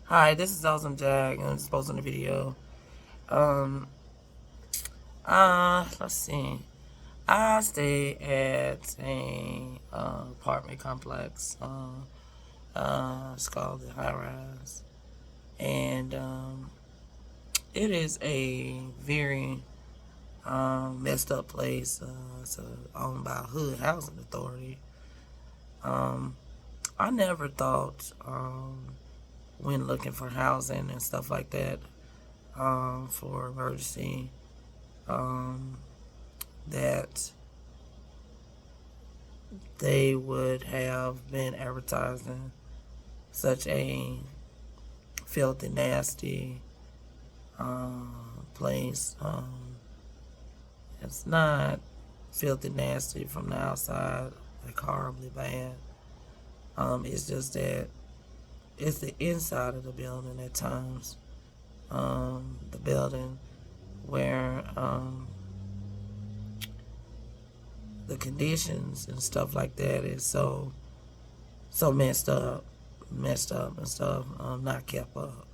Hi, this is Awesome Jag, and I'm just posting a video. Um, let's see. I stay at a apartment complex. It's called the High Rise, and it is a very messed up place. It's owned by a Hood Housing Authority. Um, I never thought when looking for housing and stuff like that for emergency um, that they would have been advertising such a filthy, nasty place. It's not filthy, nasty from the outside, like horribly bad. It's just that it's the inside of the building at times. The building where the conditions and stuff like that is so messed up and stuff, not kept up.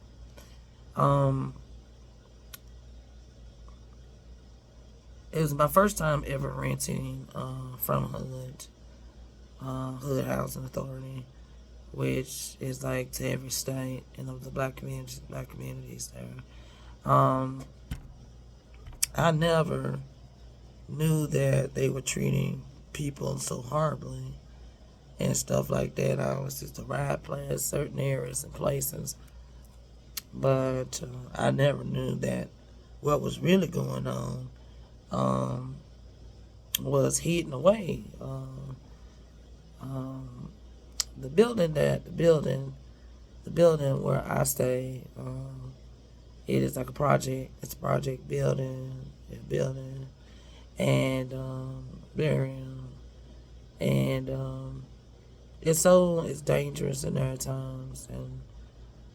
It was my first time ever renting from Hood Housing Authority, which is like to every state and of the black communities there. I never knew that they were treating people so horribly and stuff like that. I was just a ride playing certain areas and places, but I never knew that what was really going on was hidden away. The building where I stay, it is like a project. It's a project building, and it's dangerous in there at times, and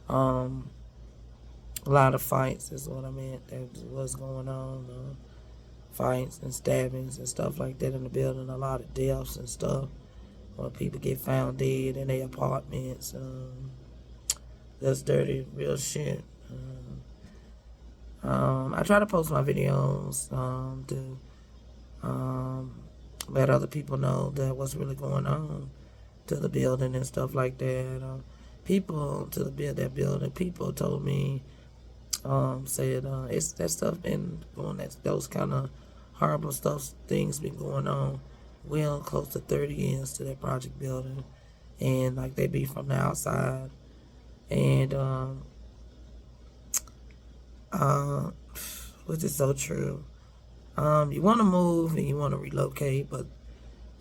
a lot of fights is what I meant. That was going on. Fights and stabbings and stuff like that in the building. A lot of deaths and stuff. Where people get found dead in their apartments. That's dirty, real shit. I try to post my videos to let other people know that what's really going on to the building and stuff like that. People to that building, people told me, said it's that stuff been going. Those kind of horrible things been going on well close to 30 years to that project building, and like they be from the outside, and which is so true. You want to move and you want to relocate, but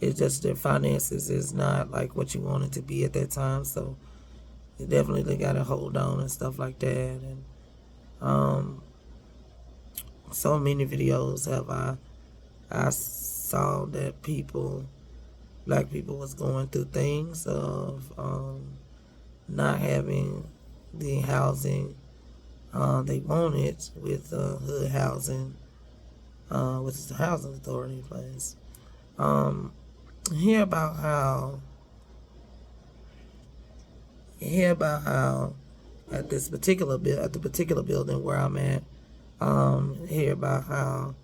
it's just their finances is not like what you want it to be at that time, so you definitely got to hold on and stuff like that. And so many videos have I saw that black people was going through things of not having the housing they wanted with Hood Housing, which is the housing authority place. Hear about how at the particular building where I'm at, hear about how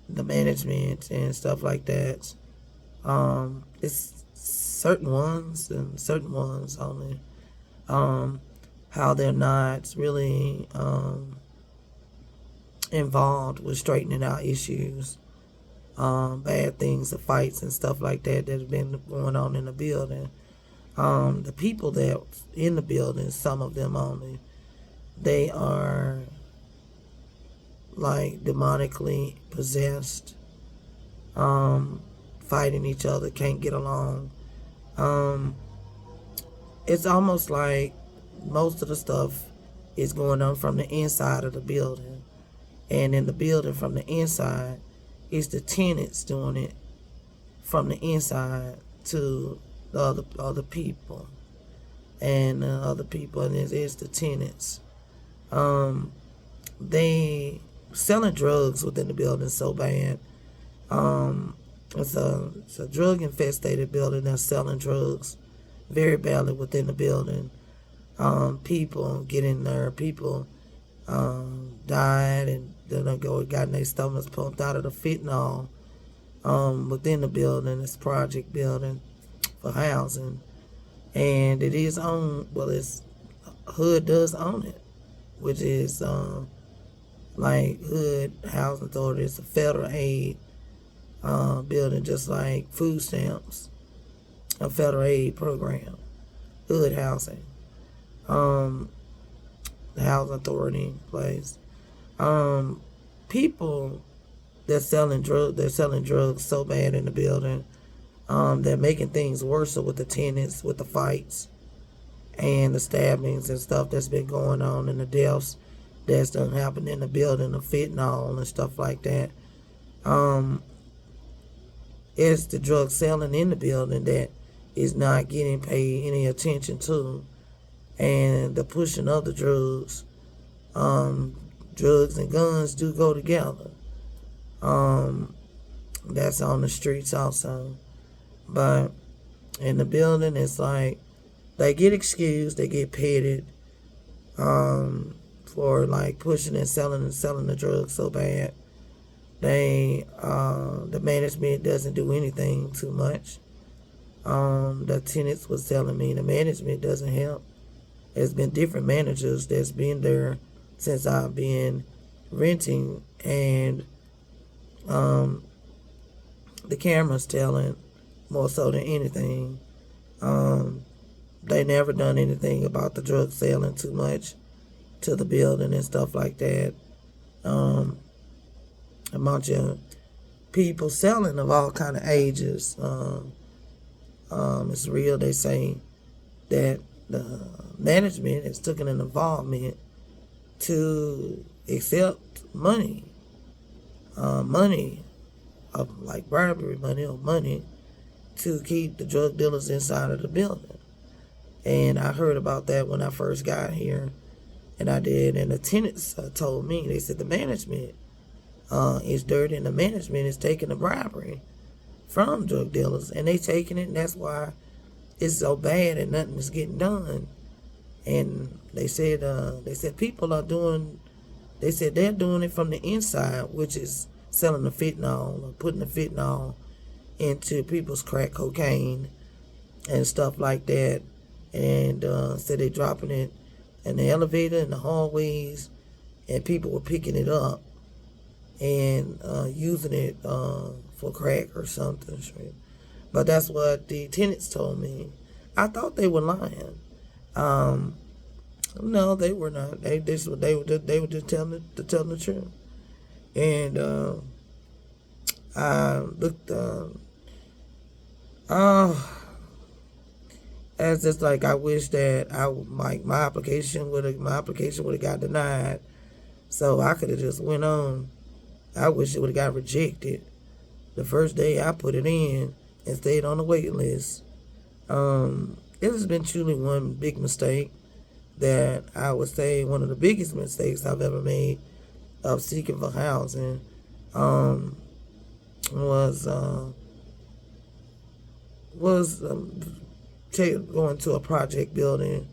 the management and stuff like that. It's certain ones and certain ones only. How they're not really involved with straightening out issues, bad things, the fights and stuff like that that have been going on in the building. The people that in the building, some of them only, they are like demonically possessed, fighting each other, can't get along. It's almost like most of the stuff is going on from the inside of the building, and in the building from the inside, it's the tenants doing it from the inside to the other people, and other people, and it's the tenants. They selling drugs within the building so bad. It's a drug infested building that's selling drugs very badly within the building. people get in there. People died, and then they got their stomachs pumped out of the fentanyl within the building. It's project building for housing, and it is owned. Well, it's Hood does own it, which is like Hood Housing Authority. It's a federal aid building, just like food stamps, a federal aid program. Hood Housing, the housing authority place. People they're selling drugs so bad in the building. They're making things worse with the tenants, with the fights and the stabbings and stuff that's been going on, and the deaths that's done happened in the building, the fentanyl and stuff like that. It's the drug selling in the building that is not getting paid any attention to, and the pushing of the drugs. Drugs and guns do go together. That's on the streets also. But in the building, it's like they get excused, they get petted for like pushing and selling the drugs so bad. The management doesn't do anything too much. The tenants was telling me the management doesn't help. There's been different managers that's been there since I've been renting, and the camera's telling more so than anything. They never done anything about the drug selling too much to the building and stuff like that. A bunch of people selling of all kind of ages. It's real. They say that the management has taken an involvement to accept money of like bribery money or money to keep the drug dealers inside of the building. And I heard about that when I first got here, and I did. And the tenants told me, they said the management is dirty, and the management is taking the bribery from drug dealers, and they taking it, and that's why it's so bad and nothing is getting done. And they said people are doing. They said they're doing it from the inside, which is selling the fentanyl or putting the fentanyl into people's crack cocaine and stuff like that. And said they're dropping it in the elevator, in the hallways, and people were picking it up and using it for crack or something. But that's what the tenants told me. I thought they were lying. No, they were not. They were just telling the truth. And I looked. It's just like I wish that my application would have got denied, so I could have just went on. I wish it would have got rejected the first day I put it in and stayed on the wait list. It has been truly one big mistake that I would say one of the biggest mistakes I've ever made of seeking for housing. Was going to a project building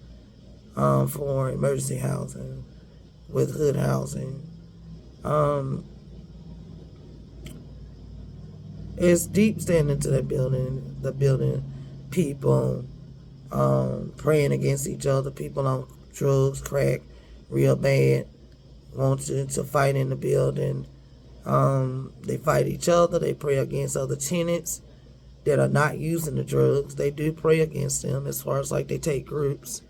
for emergency housing with Hood Housing. It's deep standing to that building. The building, people praying against each other, people on drugs, crack, real bad, want to fight in the building. They fight each other. They pray against other tenants that are not using the drugs. They do pray against them as far as like they take groups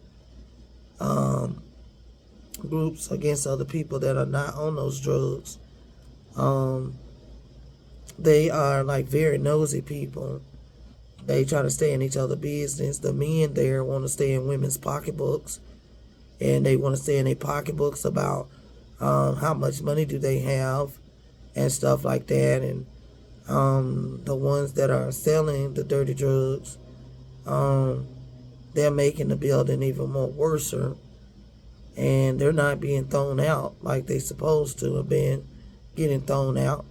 against other people that are not on those drugs. They are like very nosy people. They try to stay in each other's business. The men there want to stay in women's pocketbooks, and they want to stay in their pocketbooks about how much money do they have and stuff like that. And the ones that are selling the dirty drugs, they're making the building even more worse, and they're not being thrown out like they supposed to have been getting thrown out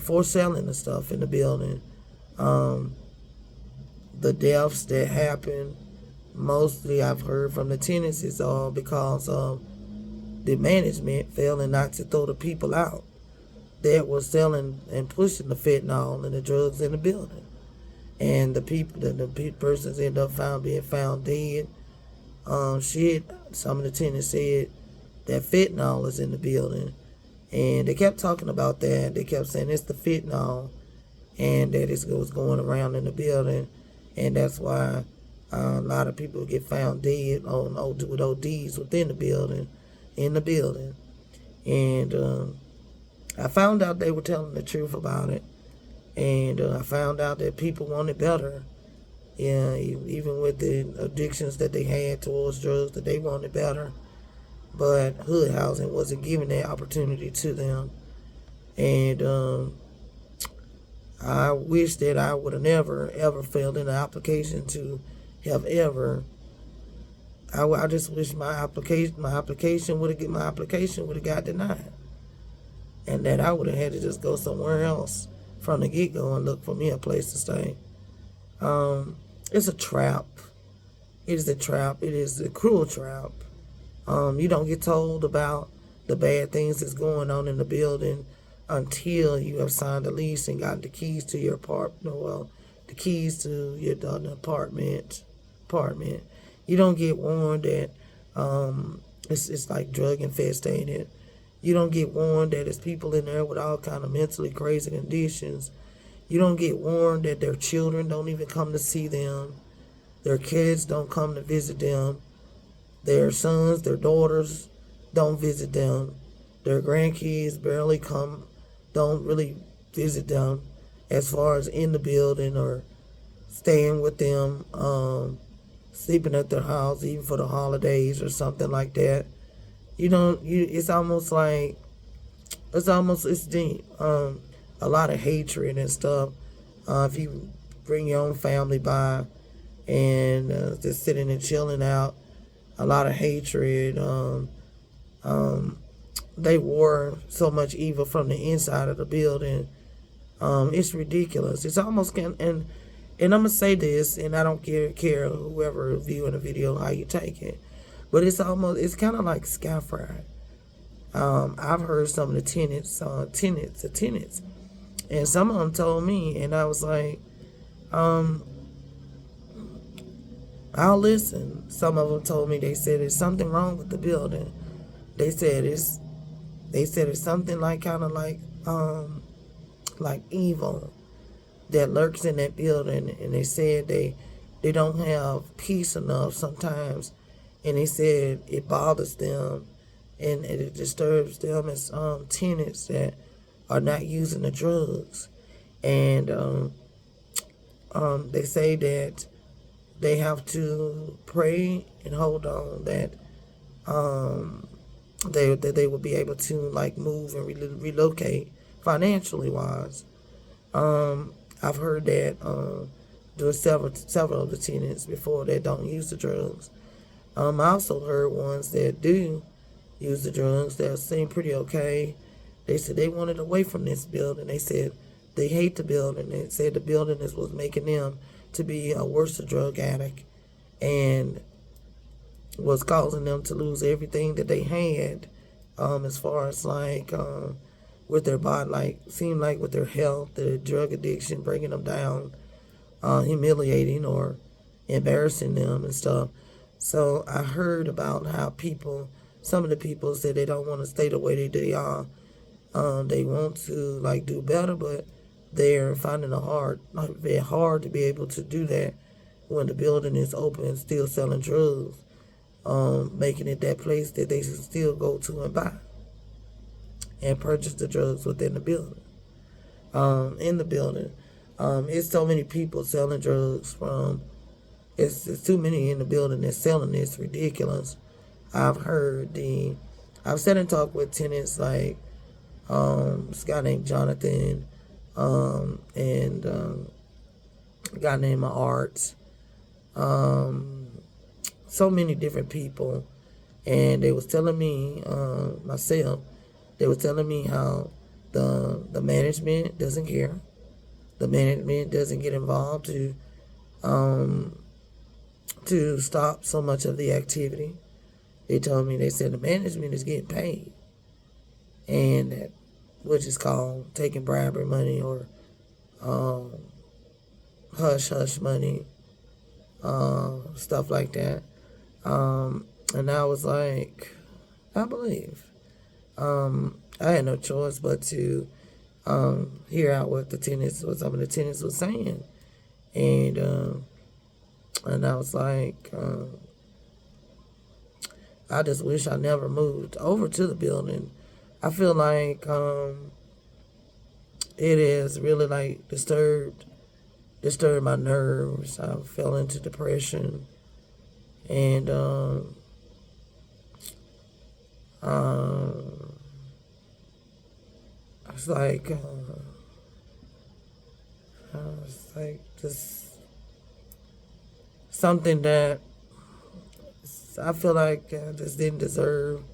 for selling the stuff in the building. The deaths that happen mostly I've heard from the tenants is all because of the management failing not to throw the people out that were selling and pushing the fentanyl and the drugs in the building. And the people, the persons end up being found dead. Some of the tenants said that fentanyl is in the building. And they kept talking about that. They kept saying it's the fentanyl and that it was going around in the building. And that's why a lot of people get found dead with ODs within the building, in the building. And I found out they were telling the truth about it. And I found out that people wanted better. Yeah, even with the addictions that they had towards drugs, that they wanted better. But hood housing wasn't giving that opportunity to them. And I wish that I would have never, ever filled in an application to have ever. I just wish my application would have got denied. And that I would have had to just go somewhere else from the get-go and look for me a place to stay. It's a trap. It is a trap. It is a cruel trap. You don't get told about the bad things that's going on in the building until you have signed a lease and got the keys to your apartment. Well, the keys to your apartment. You don't get warned that it's like drug infested. You don't get warned that there's people in there with all kind of mentally crazy conditions. You don't get warned that their children don't even come to see them. Their kids don't come to visit them. Their sons, their daughters don't visit them. Their grandkids barely come, don't really visit them as far as in the building or staying with them, sleeping at their house even for the holidays or something like that. It's deep. A lot of hatred and stuff. If you bring your own family by and just sitting and chilling out, a lot of hatred. They wore so much evil from the inside of the building. It's ridiculous. It's almost and I'm gonna say this, and I don't care whoever viewing the video how you take it. But it's kind of like Skyfire. I've heard some of the tenants, and some of them told me, and I was like, I'll listen. Some of them told me, they said there's something wrong with the building. They said it's something like kind of like evil that lurks in that building, and they said they don't have peace enough sometimes. And they said it bothers them and it disturbs them as tenants that are not using the drugs. And they say that they have to pray and hold on that they will be able to like move and relocate financially wise. I've heard that there's several of the tenants before that don't use the drugs. I also heard ones that do use the drugs that seem pretty okay. They said they wanted away from this building. They said they hate the building. They said the building was making them to be a worse drug addict and was causing them to lose everything that they had as far as like with their body, like seemed like with their health, their drug addiction, bringing them down, humiliating or embarrassing them and stuff. So I heard about how some of the people said they don't want to stay the way they are. They want to like do better, but they're finding it very hard to be able to do that when the building is open and still selling drugs, making it that place that they can still go to and buy and purchase the drugs within the building. In the building, it's so many people selling drugs from. It's too many in the building that's selling. It's ridiculous. I've sat and talked with tenants like this guy named Jonathan and a guy named Art. So many different people, and they was telling me they was telling me how the management doesn't care. The management doesn't get involved to to stop so much of the activity. They told me, they said the management is getting paid, and that, which is called taking bribery money or um, hush hush money, stuff like that. And I was like, I believe. I had no choice but to hear out what some of the tenants was saying, and I was like, I just wish I never moved over to the building. I feel like it is really like disturbed my nerves. I fell into depression, and it's like just something that I feel like I just didn't deserve.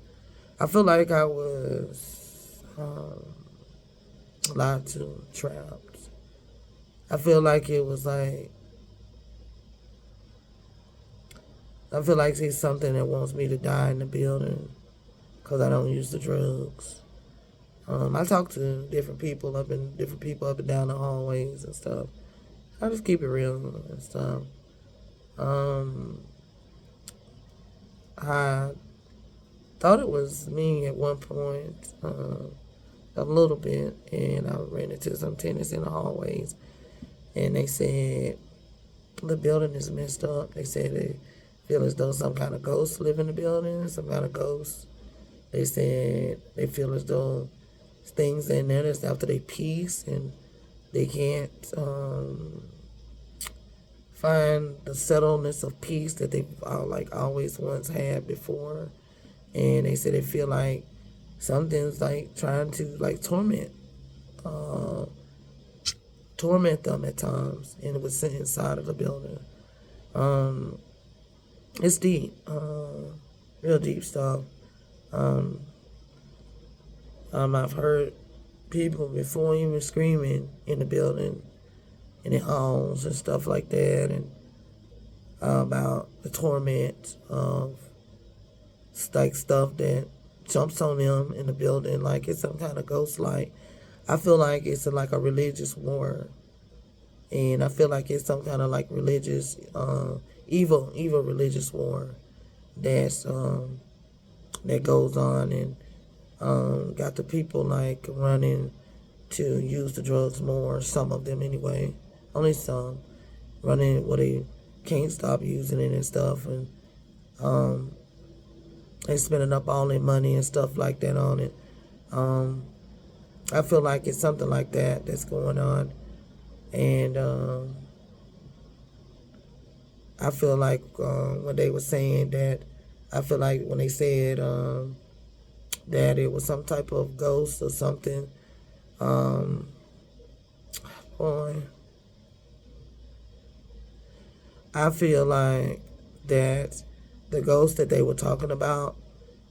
I feel like I was lied to, trapped. I feel like it was like, I feel like it's something that wants me to die in the building because I don't use the drugs. I talk to different people up and down the hallways and stuff. I just keep it real and stuff. I thought it was me at one point, a little bit, and I ran into some tenants in the hallways, and they said the building is messed up. They said they feel as though some kind of ghost live in the building, some kind of ghost. They said they feel as though things in there that's after they peace, and they can't find the settledness of peace that they've always once had before. And they said they feel like something's like trying to like torment them at times, and it was inside of the building. It's deep, real deep stuff. I've heard people before even screaming in the building, in the halls and stuff like that, and about the torment of like stuff that jumps on them in the building, like it's some kind of ghost light. I feel like it's like a religious war, and I feel like it's some kind of like religious, evil religious war that's that goes on, and got the people like running to use the drugs more. Some of them anyway, only some running where they can't stop using it and stuff, and they spending up all their money and stuff like that on it. I feel like it's something like that that's going on, and I feel like when they were saying that, I feel like when they said that it was some type of ghost or something, boy, I feel like that the ghost that they were talking about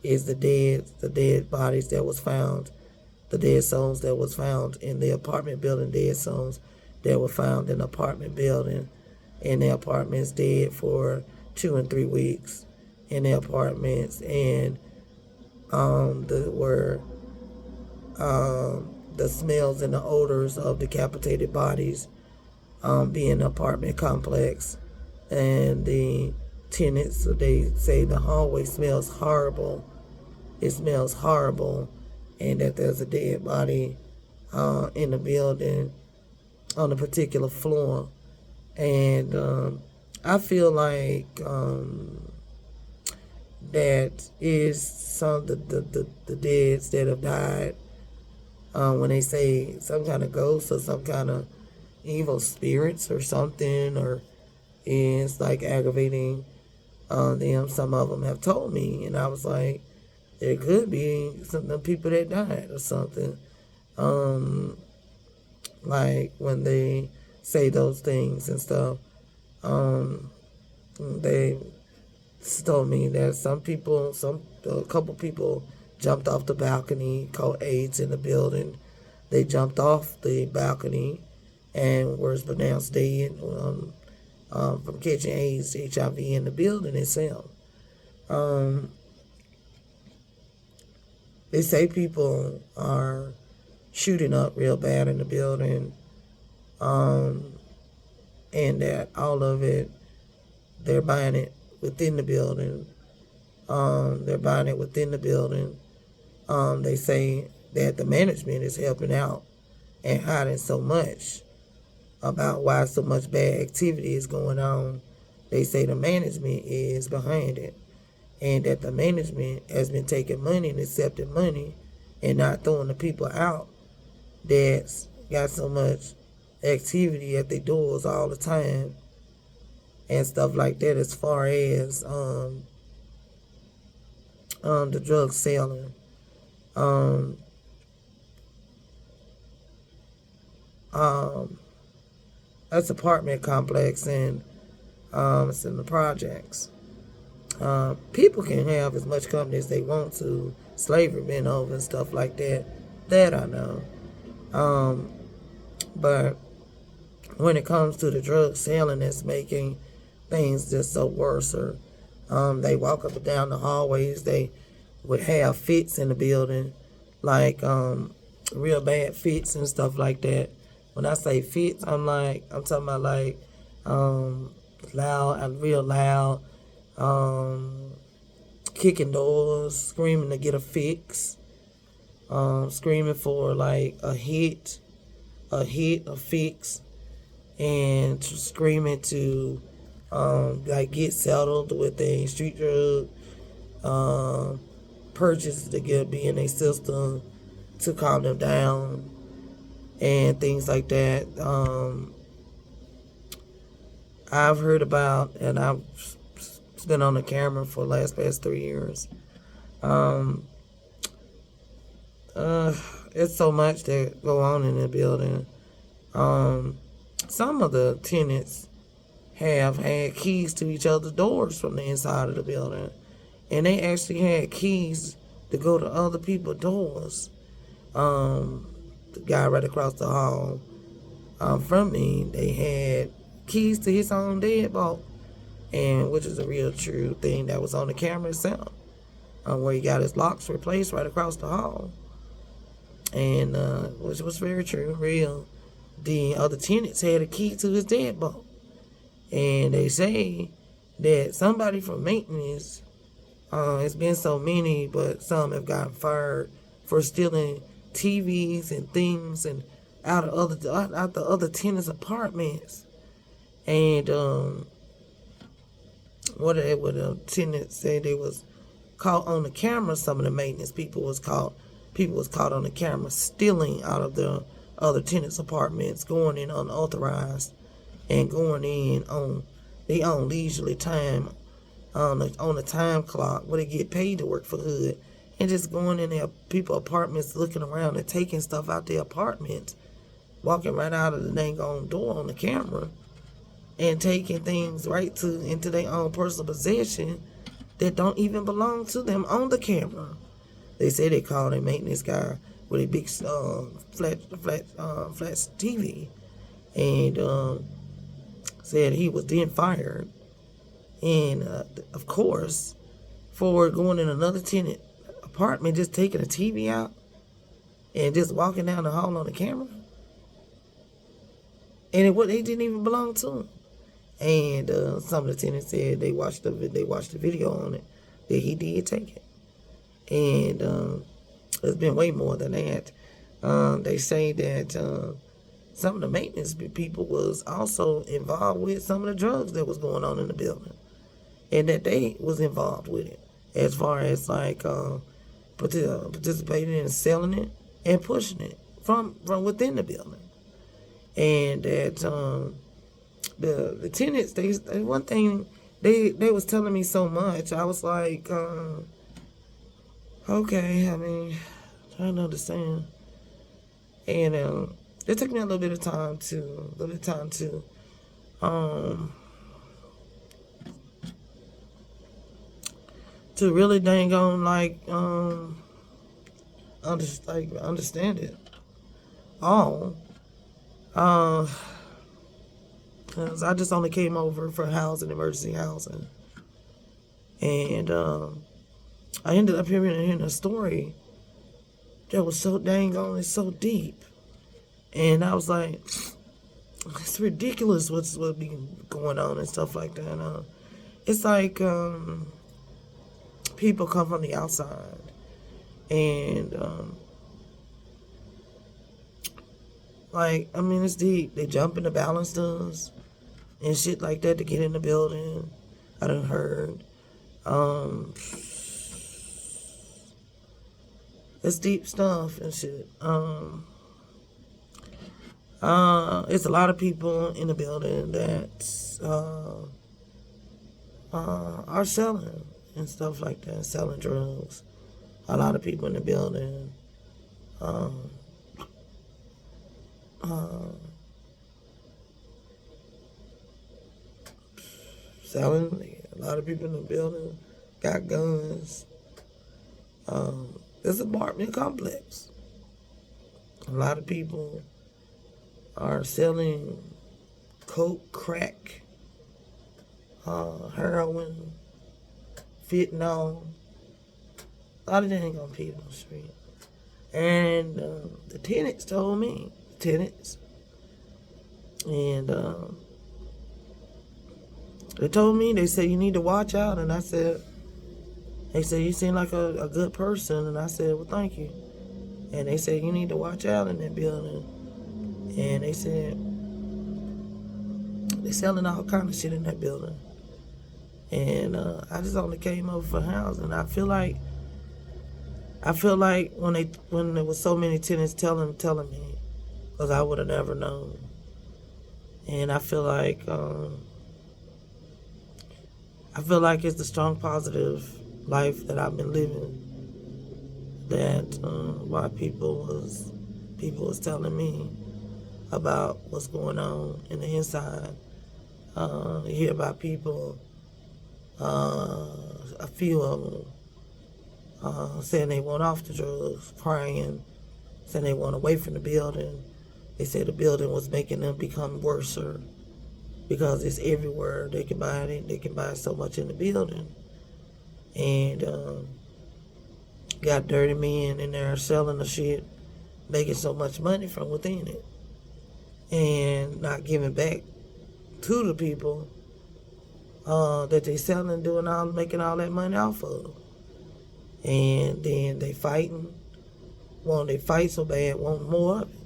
is the dead bodies that was found, the dead souls that was found in the apartment building, dead souls that were found in the apartment building, in the apartments, dead for 2 and 3 weeks in the apartments, and the smells and the odors of decapitated bodies being an apartment complex, and the tenants, they say the hallway smells horrible. It smells horrible, and that there's a dead body in the building on a particular floor. And I feel like that is some the deads that have died. When they say some kind of ghost or some kind of evil spirits or something, or it's like aggravating them. Some of them have told me, and I was like, it could be some of the people that died or something. Like when they say those things and stuff, they told me that a couple people jumped off the balcony, caught AIDS in the building. They jumped off the balcony and were pronounced dead. from catching AIDS, HIV in the building itself. Um, they say people are shooting up real bad in the building, and that all of it, they're buying it within the building. They're buying it within the building. They say that the management is helping out and hiding so much about why so much bad activity is going on. They say the management is behind it, and that the management has been taking money and accepting money and not throwing the people out that's got so much activity at their doors all the time and stuff like that, as far as the drug selling. Um, um, that's apartment complex, and it's in the projects. People can have as much company as they want to. Slavery been over and stuff like that. That I know. But when it comes to the drug selling, that's making things just so worse. Or they walk up and down the hallways. They would have fits in the building, like real bad fits and stuff like that. When I say fits, I'm talking about like loud, real loud, kicking doors, screaming to get a fix, screaming for like a fix, and screaming to like get settled with a street drug purchase to be in a system to calm them down and things like that. I've heard about, and I've been on the camera for the past 3 years. It's so much that go on in the building. Some of the tenants have had keys to each other's doors from the inside of the building, and they actually had keys to go to other people's doors. The guy right across the hall from me, they had keys to his own deadbolt, and which is a real true thing that was on the camera itself, where he got his locks replaced right across the hall, and which was very true, real. The other tenants had a key to his deadbolt, and they say that somebody from maintenance, it's been so many, but some have gotten fired for stealing TVs and things and out the other tenants' apartments. And what the tenants said, they was caught on the camera. Some of the maintenance people was caught on the camera stealing out of the other tenants' apartments, going in unauthorized and going in on their own leisurely time, on the time clock where they get paid to work for Hood, and just going in their people's apartments, looking around and taking stuff out their apartments, walking right out of the dang on door on the camera, and taking things right into their own personal possession that don't even belong to them on the camera. They say they called a maintenance guy with a big flat TV, and said he was then fired. And of course, for going in another tenant apartment, just taking a TV out and just walking down the hall on the camera, and it didn't even belong to him. And some of the tenants said they watched the video on it, that he did take it. And it's been way more than that. They say that some of the maintenance people was also involved with some of the drugs that was going on in the building, and that they was involved with it, as far as like participating in selling it and pushing it from within the building. And that the tenants, they one thing they was telling me so much, I was like, okay, I mean, trying to understand. And it took me a little bit of time to really dang on understand it all. 'Cause I just only came over for housing, emergency housing. And I ended up hearing a story that was so dang on and so deep. And I was like, it's ridiculous what be going on and stuff like that. It's like people come from the outside and it's deep. They jump in the balusters and shit like that to get in the building. I done heard. It's deep stuff and shit. It's a lot of people in the building that are selling and stuff like that, selling drugs. A lot of people in the building selling. A lot of people in the building got guns. It's an apartment complex. A lot of people are selling coke, crack, heroin, fentanyl. A lot of that ain't gonna pay on the street. And the tenants told me, and they told me, they said, you need to watch out. And I said, they said, you seem like a good person. And I said, well, thank you. And they said, you need to watch out in that building. And they said, they're selling all kind of shit in that building. And I just only came over for housing. I feel like when there was so many tenants telling me, because I would have never known. And I feel like it's the strong positive life that I've been living that why people was telling me about what's going on in the inside. You hear about people, a few of them, saying they want off the drugs, crying, saying they want away from the building. They said the building was making them become worser because it's everywhere. They can buy it. They can buy so much in the building. And got dirty men in there selling the shit, making so much money from within it, and not giving back to the people that they selling, making all that money off of. And then they fighting. They fight so bad, want more of it.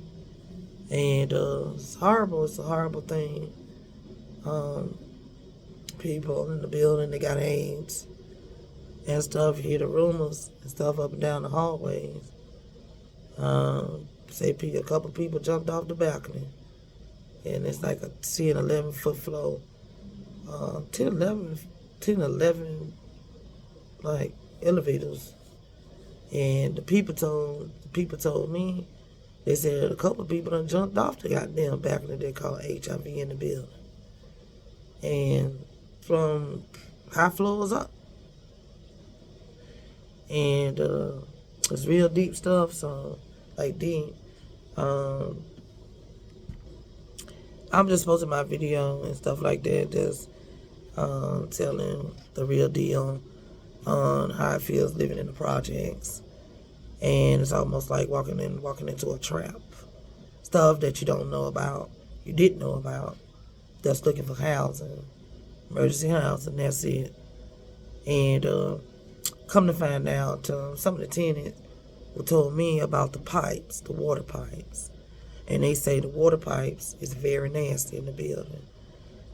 And it's horrible. It's a horrible thing. People in the building, they got AIDS and stuff. You hear the rumors and stuff up and down the hallways. Say a couple people jumped off the balcony. And it's like a 10, 11-foot floor. 10, 11, like, elevators. And the people told me, they said a couple people done jumped off the goddamn balcony they called HIV in the building. And from high floors up. And it's real deep stuff, so, like deep. I'm just posting my video and stuff like that, just telling the real deal on how it feels living in the projects. And it's almost like walking into a trap. Stuff that you don't know about, you didn't know about, that's looking for housing, emergency housing, that's it. And come to find out, some of the tenants told me about the pipes, the water pipes. And they say the water pipes is very nasty in the building.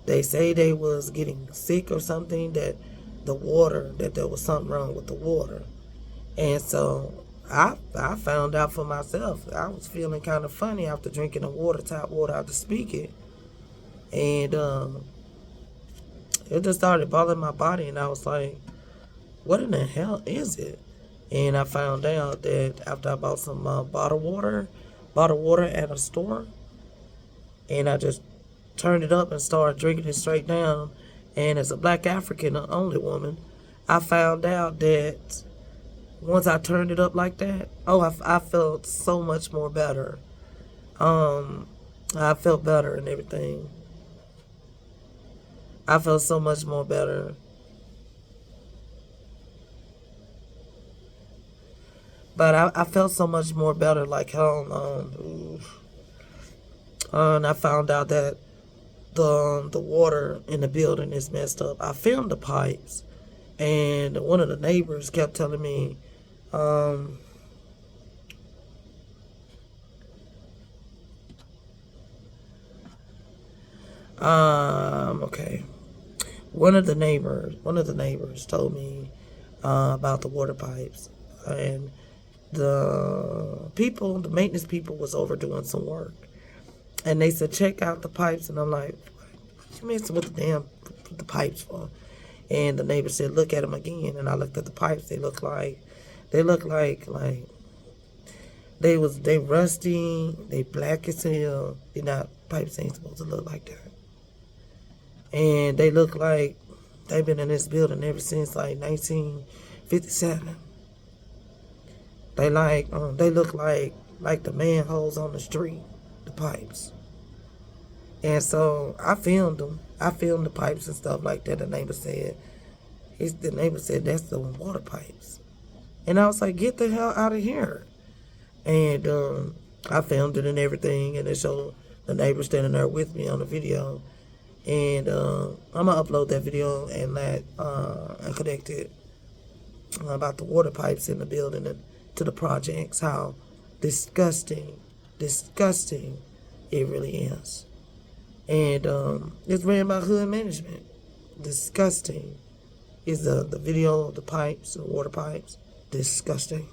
They say they was getting sick or something, that there was something wrong with the water. And so I found out for myself. I was feeling kind of funny after drinking the tap water out the spigot. And it just started bothering my body, and I was like, what in the hell is it? And I found out that after I bought some bottled water at a store, and I just turned it up and started drinking it straight down. And as a black African only woman, I found out that once I turned it up like that, I felt so much more better. I felt better and everything. I felt so much more better. But I felt so much more better, like how and I found out that the water in the building is messed up. I filmed the pipes, and one of the neighbors kept telling me, um, okay. One of the neighbors told me about the water pipes, and the maintenance people was over doing some work, and they said check out the pipes, and I'm like, what you messing with the pipes for? And the neighbor said look at them again, and I looked at the pipes. They look like they rusty, they black as hell. They're not pipes ain't supposed to look like that, and they look like they've been in this building ever since like 1957. They look like the manholes on the street, the pipes. And so I filmed them. I filmed the pipes and stuff like that. The neighbor said that's the water pipes, and I was like, get the hell out of here. And I filmed it and everything, and it showed the neighbor standing there with me on the video. And I'm gonna upload that video and connect it about the water pipes in the building and to the projects. How disgusting it really is. And it's ran by hood management. Disgusting is the video of the pipes, the water pipes. Disgusting.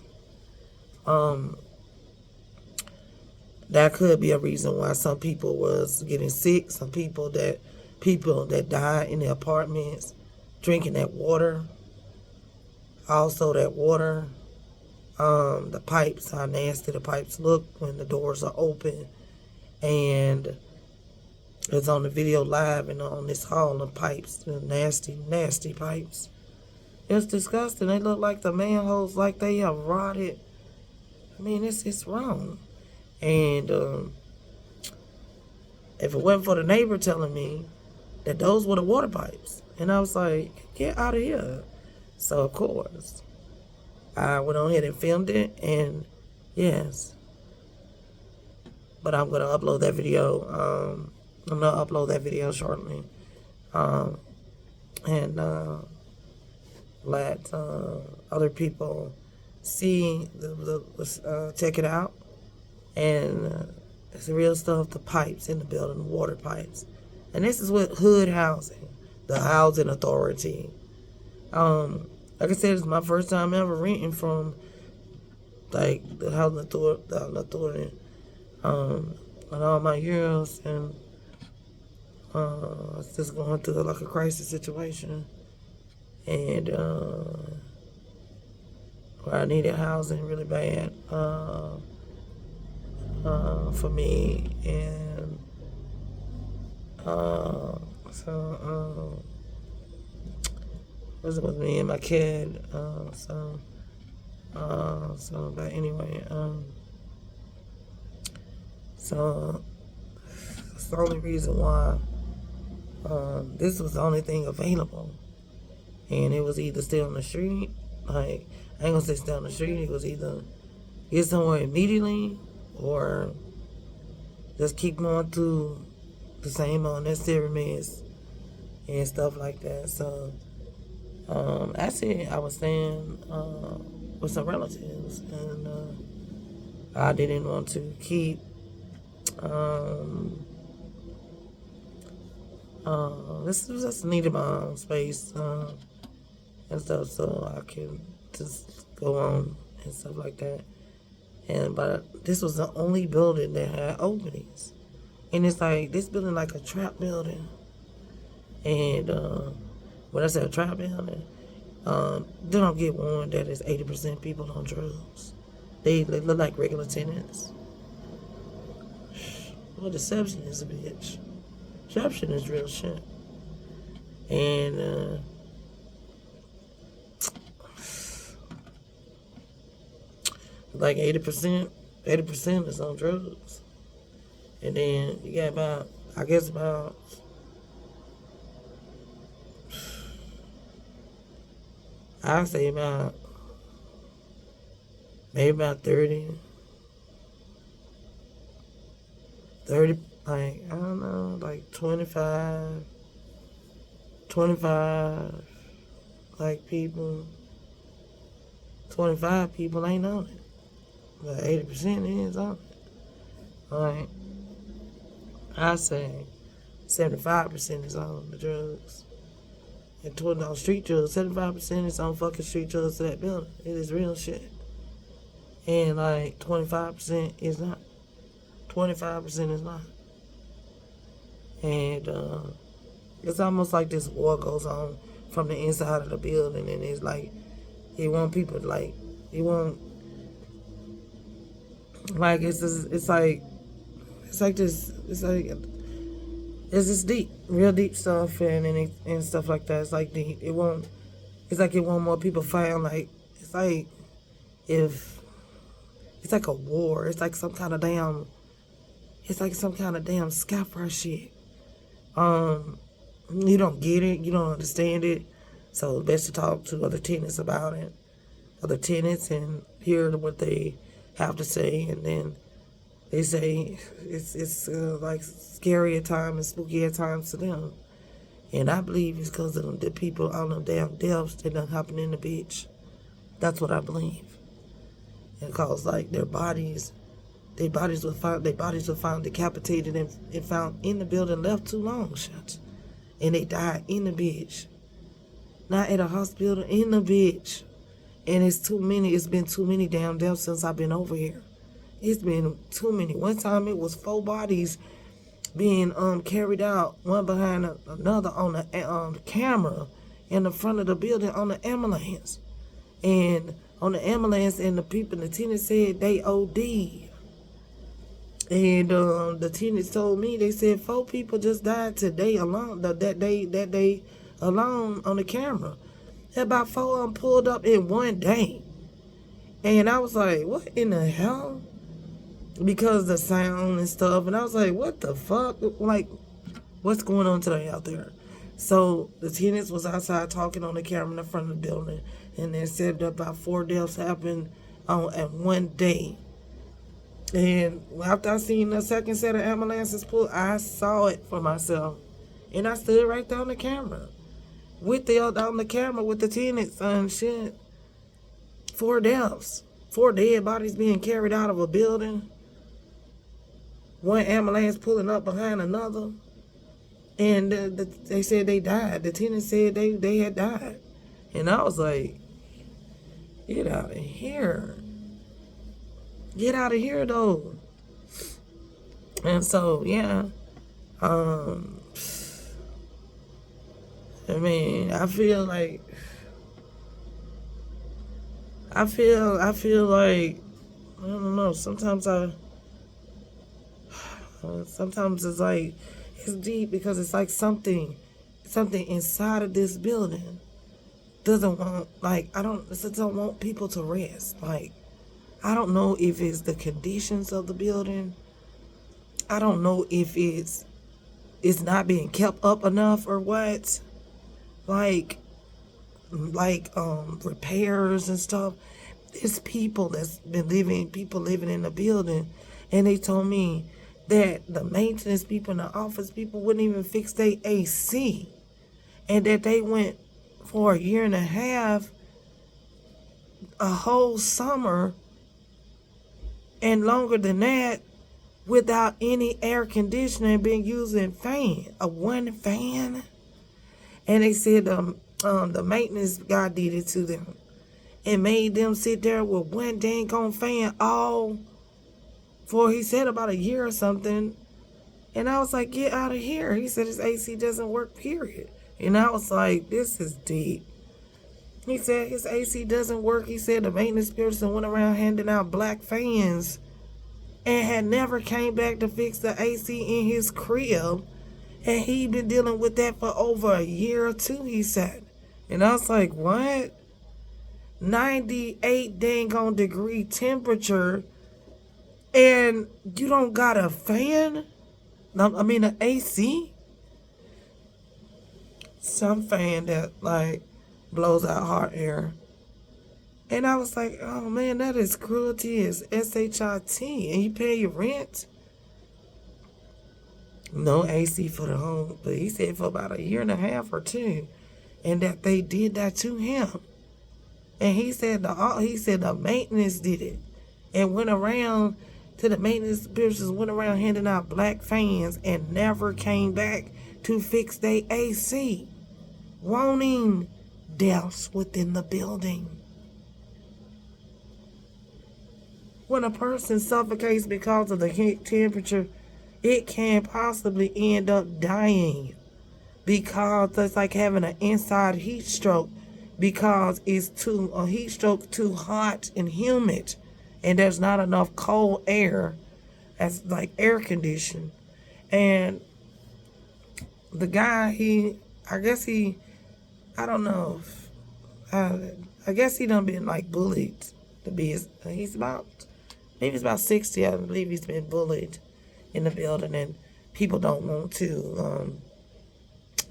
That could be a reason why some people was getting sick. Some people that died in the apartments drinking that water. Also that water, the pipes, how nasty the pipes look when the doors are open. And it's on the video live and on this hall, the pipes, the nasty pipes. It's disgusting. They look like the manholes, like they have rotted. I mean, it's wrong. And if it wasn't for the neighbor telling me that those were the water pipes, and I was like, get out of here. So of course, I went on ahead and filmed it, and yes. But I'm gonna upload that video. I'm gonna upload that video shortly, and let other people see check it out. And it's real stuff. The pipes in the building, the water pipes, and this is what hood housing, the housing authority. Like I said, it's my first time ever renting from like the housing authority. In all my years, and I was just going through like a crisis situation, and where I needed housing really bad for me, and was with me and my kid. But anyway, so that's the only reason why this was the only thing available, and it was either stay on the street. Like, I ain't gonna say stay on the street. It was either get somewhere immediately or just keep going through the same unnecessary mess and stuff like that. So actually, I was staying with some relatives, and I didn't want to keep this was just needed my own space and stuff, so I can just go on and stuff like that. But this was the only building that had openings, and it's like this building like a trap building. And when I say a trap building, they don't get warned that it's 80% people on drugs. They look like regular tenants. Well, deception is a bitch. Deception is real shit. And like 80% is on drugs. And then you got about I say about maybe about 30, like, I don't know, like 25, like people, 25 people ain't on it, but 80% is on it. Like, I say 75% is on the drugs. And on street drugs, 75% is on fucking street drugs to that building. It is real shit. And like 25% is not. 25% is not. And it's almost like this war goes on from the inside of the building, and it's like it want people like it want like it's like this deep, real deep stuff, and stuff like that. It's like it's like it want more people fighting. Like it's like if it's like a war. It's like some kind of damn. It's like some kind of damn scaffold shit. You don't get it, you don't understand it, so it's best to talk to other tenants about it, other tenants, and hear what they have to say. And then they say it's like scary at times and spooky at times to them. And I believe it's because of the people on them damn deaths that done happen in the bitch. That's what I believe. And because like their bodies were found decapitated and found in the building, left too long, shit. And they died in the bitch. Not at a hospital, in the bitch. And it's been too many damn deaths since I've been over here. It's been too many. One time it was 4 bodies being carried out, one behind another on the camera in the front of the building on the ambulance. And on the ambulance, and the people, the tenants said they OD'd. And the tenants told me, they said 4 people just died today alone, that day alone on the camera. About 4 of them pulled up in one day. And I was like, what in the hell? Because the sound and stuff. And I was like, what the fuck? Like, what's going on today out there? So the tenants was outside talking on the camera in the front of the building. And they said that about 4 deaths happened at one day. And after I seen the second set of ambulances pull, I saw it for myself. And I stood right there on the camera. With the tenants and shit. 4 deaths. 4 dead bodies being carried out of a building. 1 ambulance pulling up behind another. And they said they died. The tenants said they had died. And I was like, get out of here. Get out of here, though. And so, yeah. I mean, I feel like I don't know, sometimes it's like, it's deep because it's like something inside of this building doesn't want, like, it don't want people to rest. Like, I don't know if it's the conditions of the building. I don't know if it's not being kept up enough or what. Like repairs and stuff. There's people living in the building, and they told me that the maintenance people and the office people wouldn't even fix their AC, and that they went for a year and a half, a whole summer, and longer than that, without any air conditioning, being using one fan. And they said the maintenance guy did it to them and made them sit there with one dang on fan all for, he said, about a year or something. And I was like, get out of here. He said his AC doesn't work, period. And I was like, this is deep. He said his AC doesn't work. He said the maintenance person went around handing out black fans and had never came back to fix the AC in his crib. And he been dealing with that for over a year or 2, he said. And I was like, what? 98 dang on degree temperature, and you don't got a fan? I mean, an AC? Some fan that, like, blows out hot air. And I was like, oh man, that is cruelty as shit. And you pay your rent? No AC for the home. But he said for about a year and a half or two. And that they did that to him. And he said the maintenance did it. And went around to the maintenance business, went around handing out black fans and never came back to fix their AC. Wanting deaths within the building. When a person suffocates because of the heat temperature, it can possibly end up dying because it's like having an inside heat stroke because it's a heat stroke too hot and humid and there's not enough cold air as like air conditioned. And the guy, I don't know, I guess he done been like bullied to be he's about 60, I believe he's been bullied in the building, and people don't want to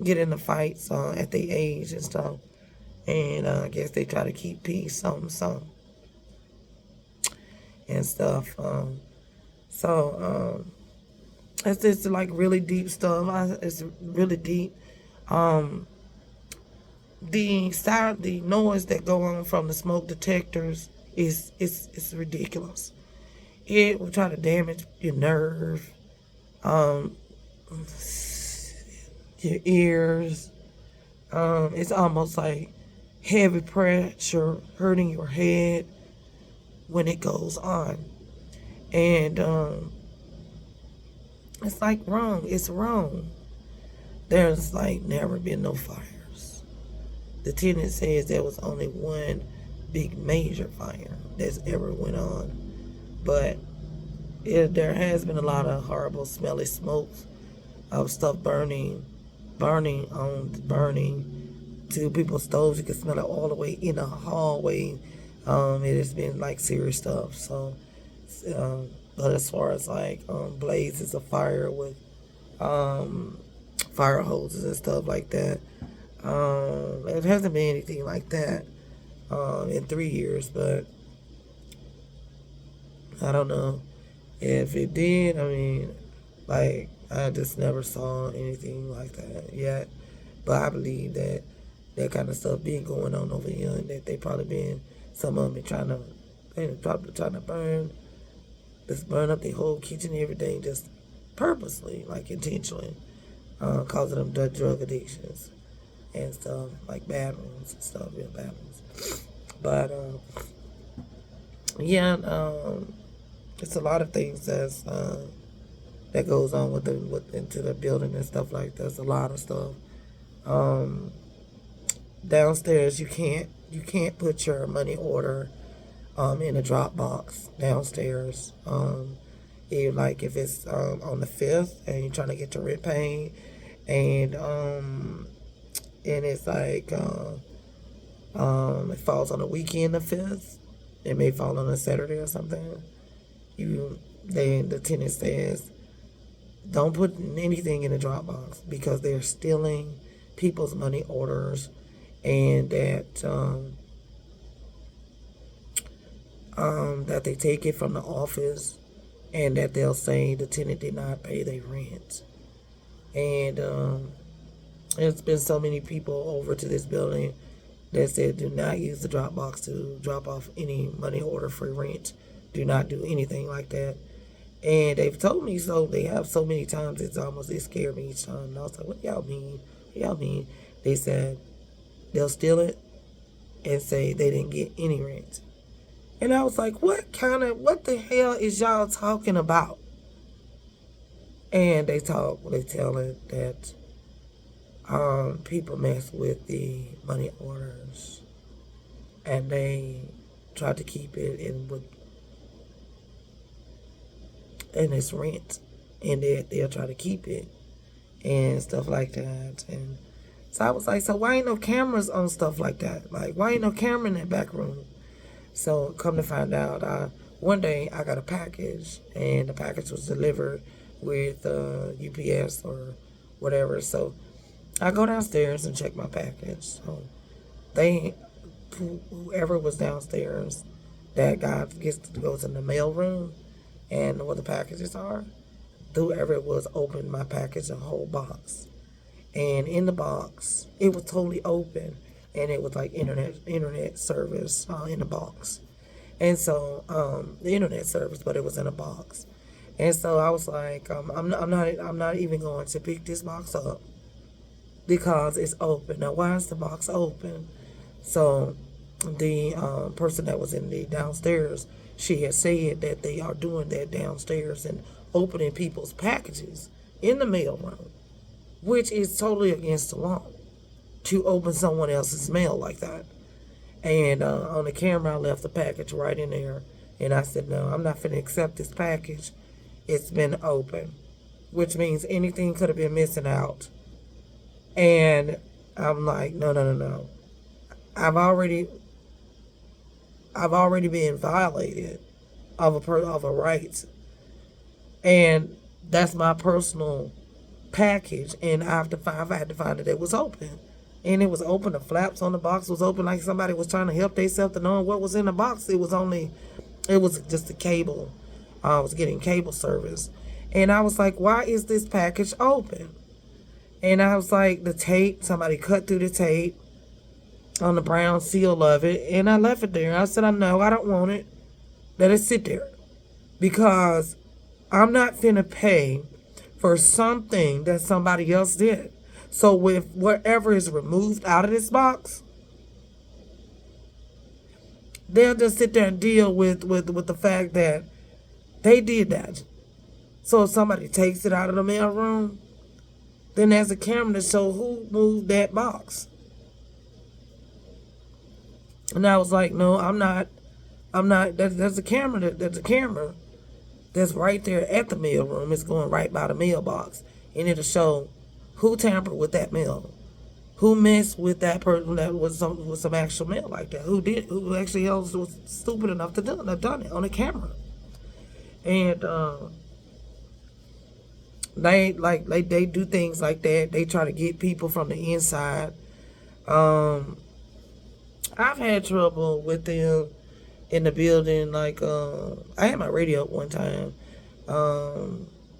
get into fights at their age and stuff. And I guess they try to keep peace, some, and stuff. It's just like really deep stuff. It's really deep. The noise that go on from the smoke detectors is ridiculous. It will try to damage your nerve, your ears. It's almost like heavy pressure hurting your head when it goes on. And it's like wrong. It's wrong. There's like never been no fires. The tenant says there was only one big major fire that's ever went on. But there has been a lot of horrible smelly smokes of stuff burning to people's stoves. You can smell it all the way in the hallway. It has been like serious stuff. So, but as far as like blazes of fire with fire hoses and stuff like that, it hasn't been anything like that in 3 years. But I don't know if it did. I mean, like, I just never saw anything like that yet. But I believe that that kind of stuff been going on over here, and that they probably been, some of them probably trying to burn up the whole kitchen, everything, just purposely, like intentionally, causing them drug addictions and stuff, like bad ones and stuff, real bad ones. But yeah, it's a lot of things that goes on into the building and stuff like that. There's a lot of stuff. Downstairs, you can't put your money order in a drop box downstairs. If it's on the 5th and you're trying to get your rent paid, and it's like it falls on a weekend, the 5th. It may fall on a Saturday or something. The tenant says, don't put anything in a drop box because they're stealing people's money orders, and that they take it from the office, and that they'll say the tenant did not pay their rent. And there's been so many people over to this building that said do not use the drop box to drop off any money order for rent. Do not do anything like that. And they've told me so. They have so many times, it scared me each time. And I was like, what y'all mean? What y'all mean? They said they'll steal it and say they didn't get any rent. And I was like, what the hell is y'all talking about? And they tell it that people mess with the money orders, and they try to keep it and it's rent, and they'll try to keep it and stuff like that. And so I was like, so why ain't no cameras on stuff like that? Like, why ain't no camera in that back room? So come to find out, one day I got a package, and the package was delivered with UPS or whatever. So I go downstairs and check my package. So whoever was downstairs, that guy goes in the mail room and where the packages are. Whoever it was opened my package, a whole box, and in the box it was totally open, and it was like internet service in the box, and so the internet service, but it was in a box, and so I was like, I'm not even going to pick this box up because it's open. Now, why is the box open? So the person that was in the downstairs, she had said that they are doing that downstairs and opening people's packages in the mail room, which is totally against the law to open someone else's mail like that. And on the camera, I left the package right in there. And I said, no, I'm not finna accept this package. It's been open, which means anything could have been missing out. And I'm like, no. I've already been violated of a right, and that's my personal package. And I had to find that it was open, and it was open. The flaps on the box was open, like somebody was trying to help themselves to know what was in the box. It was just a cable. I was getting cable service, and I was like, why is this package open? And I was like, the tape, somebody cut through the tape on the brown seal of it, and I left it there. I said, I don't want it. Let it sit there. Because I'm not finna pay for something that somebody else did. So with whatever is removed out of this box, they'll just sit there and deal with the fact that they did that. So if somebody takes it out of the mail room, then there's a camera to show who moved that box. And I was like, no, I'm not. There's a camera. There's a camera that's right there at the mail room. It's going right by the mailbox, and it'll show who tampered with that mail, who messed with that person that was some actual mail like that, who actually else was stupid enough to have done it on the camera. And they do things like that. They try to get people from the inside. I've had trouble with them in the building. Like I had my radio up one time.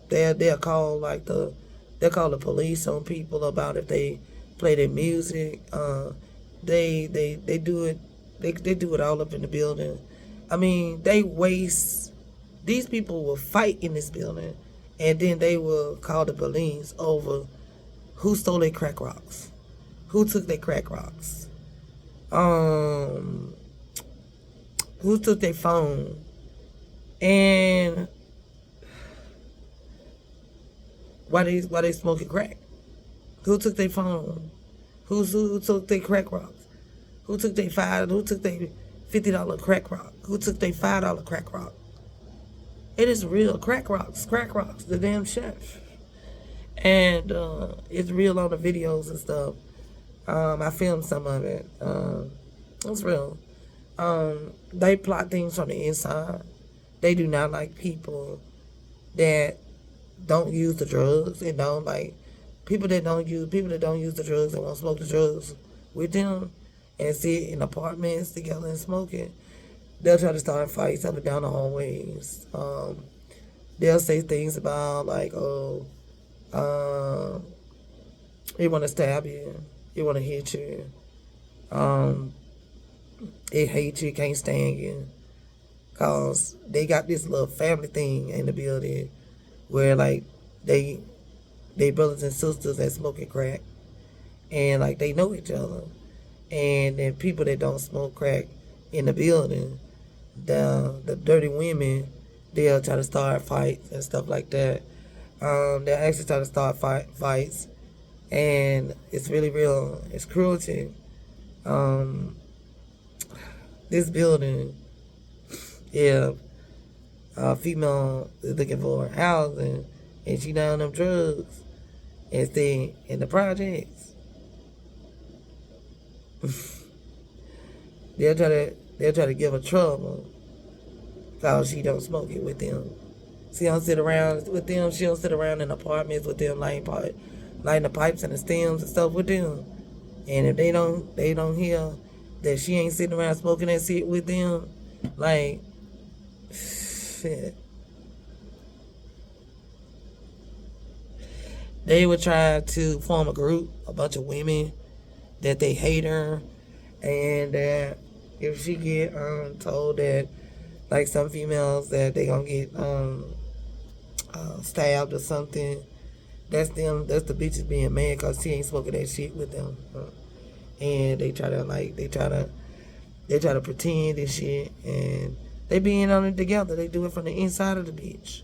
They'll call the police on people about if they play their music. They do it. They do it all up in the building. I mean, they waste. These people will fight in this building, and then they will call the police over who stole their crack rocks, who took their crack rocks, who took their phone, and why they smoking crack, who took their phone, who took their crack rocks, who took their $50 crack rock, who took their $5 crack rock. It is real. Crack rocks, the damn chef. And it's real on the videos and stuff. I filmed some of it. It's real. They plot things from the inside. They do not like people that don't use the drugs and don't like people that don't use the drugs and won't smoke the drugs with them and sit in apartments together and smoke it. They'll try to start fights up and down the hallways. They'll say things about like, they want to stab you, they want to hit you, they hate you, can't stand you, cause they got this little family thing in the building where like they brothers and sisters that smoking crack, and like they know each other, and then people that don't smoke crack in the building, the dirty women, they'll try to start fights and stuff like that. They'll actually try to start fights, and it's really real. It's cruelty. This building, yeah, a female is looking for housing, and she down them drugs, and stay in the projects. They'll try to give her trouble because she don't smoke it with them. She don't sit around with them. She don't sit around in apartments with them, lighting the pipes and the stems and stuff with them. And if they don't hear that she ain't sitting around smoking that shit with them. Like, shit. They would try to form a group, a bunch of women that they hate her, and that if she get told that, like some females, that they gonna get stabbed or something, that's them. That's the bitches being mad because she ain't smoking that shit with them, and they try to pretend and shit, and they be in on it together. They do it from the inside of the bitch,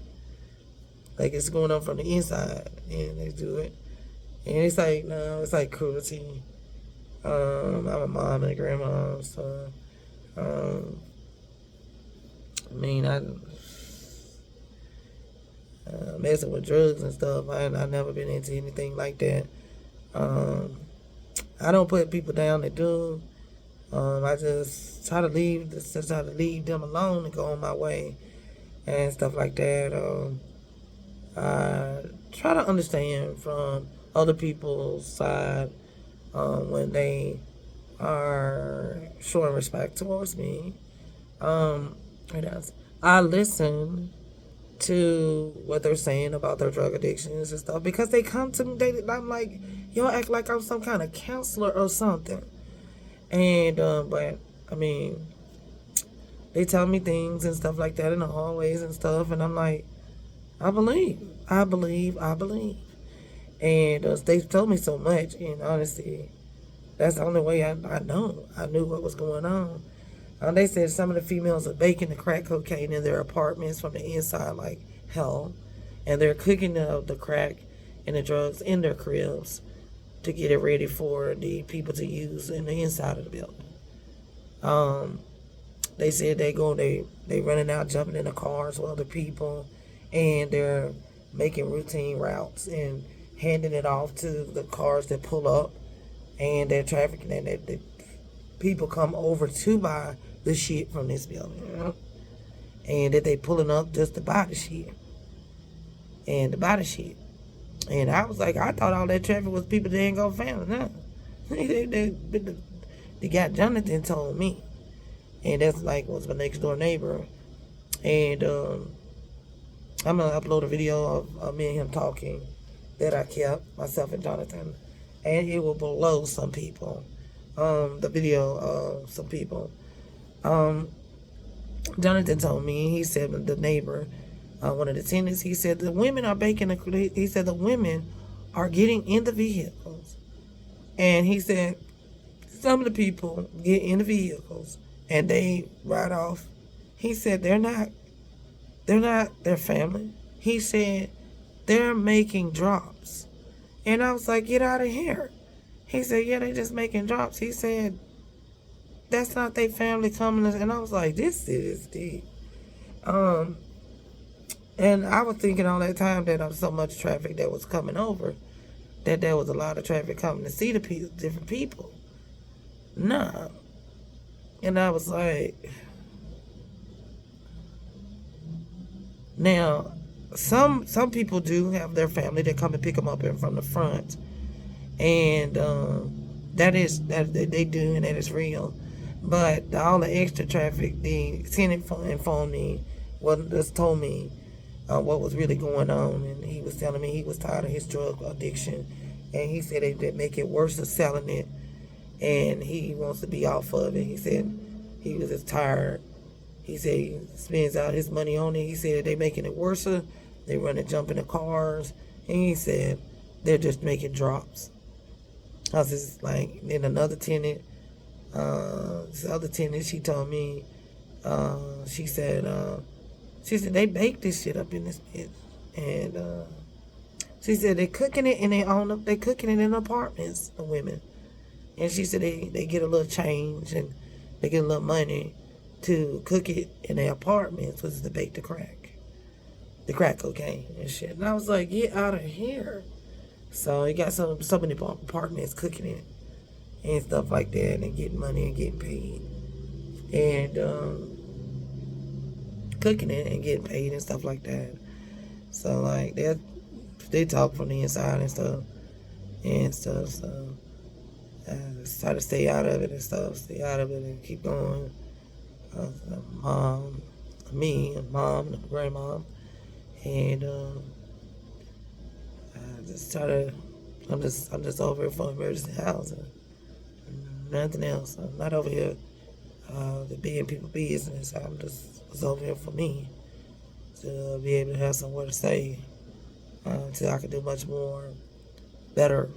like it's going on from the inside, and they do it, and it's like no, it's like cruelty. I'm a mom and a grandma, so I mean, I messing with drugs and stuff. I never been into anything like that. I don't put people down that do. I just try to leave them alone and go on my way and stuff like that. I try to understand from other people's side when they are showing respect towards me. I listen to what they're saying about their drug addictions and stuff because they come to me. I'm like, y'all act like I'm some kind of counselor or something. And but I mean, they tell me things and stuff like that in the hallways and stuff, and I'm like, I believe. And they've told me so much, and honestly, that's the only way I know. I knew what was going on. They said some of the females are baking the crack cocaine in their apartments from the inside like hell, and they're cooking the crack and the drugs in their cribs to get it ready for the people to use in the inside of the building. They said they running out, jumping in the cars with other people, and they're making routine routes and handing it off to the cars that pull up, and they're trafficking, and the people come over to buy the shit from this building, you know? And that they pulling up just to buy the shit. And I was like, I thought all that traffic was people that ain't got family. No. The guy Jonathan told me. And that's like was my next door neighbor. And I'm gonna upload a video of me and him talking that I kept, myself and Jonathan. And it will blow some people. The video of some people. Jonathan told me, he said the neighbor, one of the tenants, he said the women are he said the women are getting in the vehicles. And he said some of the people get in the vehicles and they ride off. He said they're not their family. He said they're making drops. And I was like, get out of here. He said, yeah, they just making drops. He said, that's not their family coming. And I was like, this shit is deep. And I was thinking all that time that there was so much traffic that was coming over, that there was a lot of traffic coming to see the different people. Nah. And I was like, now, some people do have their family that come and pick them up from the front. And that they do, and that is real. But all the extra traffic, the tenant informed me, just told me what was really going on, and he was telling me he was tired of his drug addiction, and he said they make it worse of selling it, and he wants to be off of it. He said he was just tired. He said he spends out his money on it. He said they making it worse. They run and jump in the cars, and he said they're just making drops. I was just like, then another tenant, this other tenant, she told me, she said they bake this shit up in this bitch, and she said they cooking it and they cooking it in apartments, the women, and she said they get a little change and they get a little money to cook it in their apartments, which is to bake the crack cocaine and shit. And I was like, get out of here. So he got so many apartments cooking it and stuff like that, and getting money and getting paid, and cooking it and getting paid and stuff like that. So like they talk from the inside and stuff. So just try to stay out of it and stuff, stay out of it and keep going. Mom, me, and mom, and grandma, and I just try to. I'm just over here for emergency housing, nothing else. I'm not over here to be in people's business. I'm just was over here for me to be able to have somewhere to stay until I could do much more better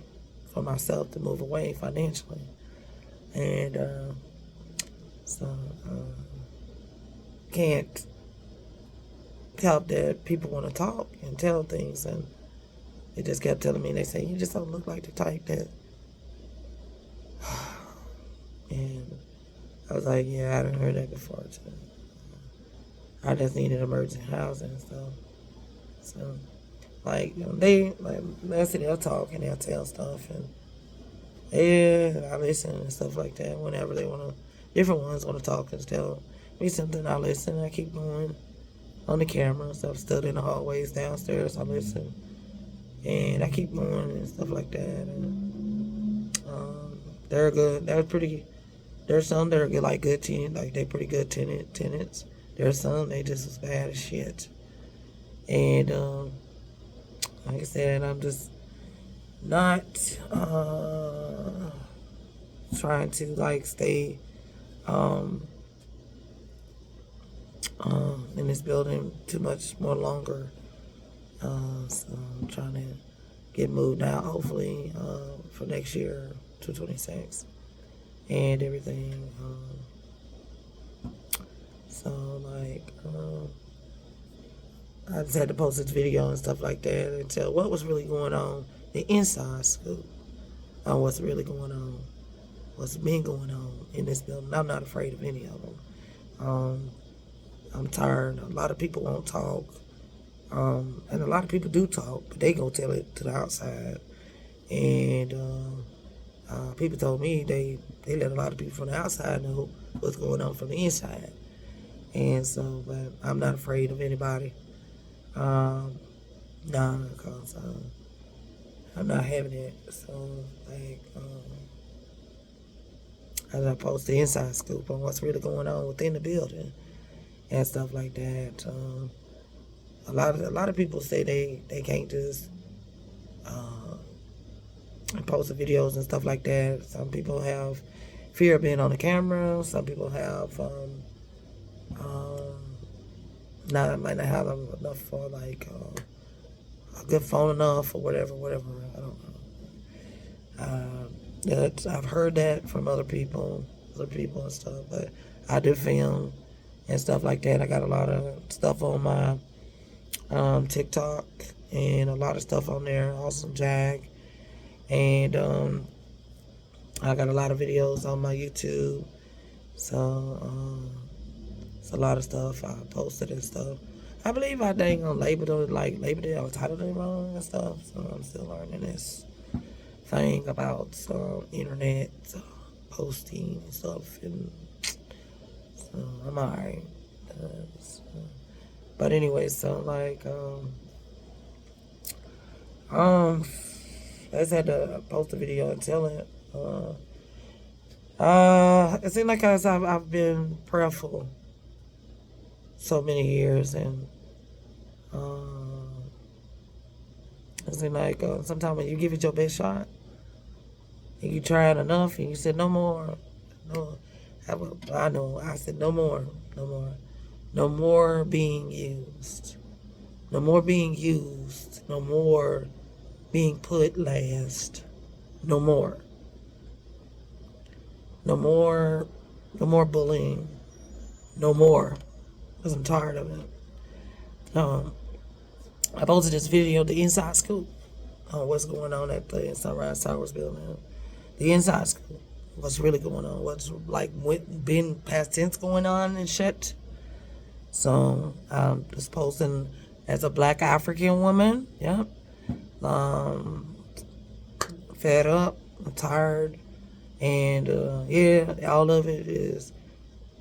for myself to move away financially. And so can't help that people want to talk and tell things, and they just kept telling me, they say, you just don't look like the type that. And I was like, yeah, I done heard that before too. I just needed emergency housing and stuff. So, like, they'll talk and they'll tell stuff, and yeah, I listen and stuff like that. Whenever they want to, different ones want to talk and tell me something, I listen. I keep going on the camera and stuff, stood in the hallways downstairs. I listen, and I keep going and stuff like that. And they're good. They're pretty. There's some that are good, like good tenants, like they're pretty good tenants. There's some they just as bad as shit. And like I said, I'm just not trying to like stay in this building too much more longer. So I'm trying to get moved out, hopefully for next year, 2026, and everything. So like I just had to post this video and stuff like that and tell what was really going on, the inside scoop on what's really going on, what's been going on in this building. I'm not afraid of any of them. I'm tired. A lot of people won't talk. And a lot of people do talk, but they gonna tell it to the outside. And people told me they let a lot of people from the outside know what's going on from the inside. And so, but I'm not afraid of anybody. Because I'm not having it. So, like, I post the inside scoop on what's really going on within the building and stuff like that. A lot of people say they can't just post the videos and stuff like that. Some people have fear of being on the camera. Some people have might not have enough for like a good phone enough or whatever. I don't know. I've heard that from other people and stuff. But I do film and stuff like that. I got a lot of stuff on my TikTok and a lot of stuff on there. Also Jag, and I got a lot of videos on my YouTube. So it's a lot of stuff I posted and stuff. I believe I dang on labeled it or titled it wrong and stuff. So I'm still learning this thing about internet posting and stuff, and so I'm alright. But anyway, so like I just had to post a video and tell it. It seems like I've been prayerful so many years, and it seems like sometimes when you give it your best shot and you try it enough and you said no more, I said no more, no more being used, no more being used, no more being put last, no more bullying, no more, because I'm tired of it. I posted this video, the inside scoop, on what's going on at the Sunrise Towers building. The inside scoop, what's really going on, what's like been past tense going on and shit. So I'm just posting as a black African woman, yeah. Fed up, I'm tired, and yeah, all of it is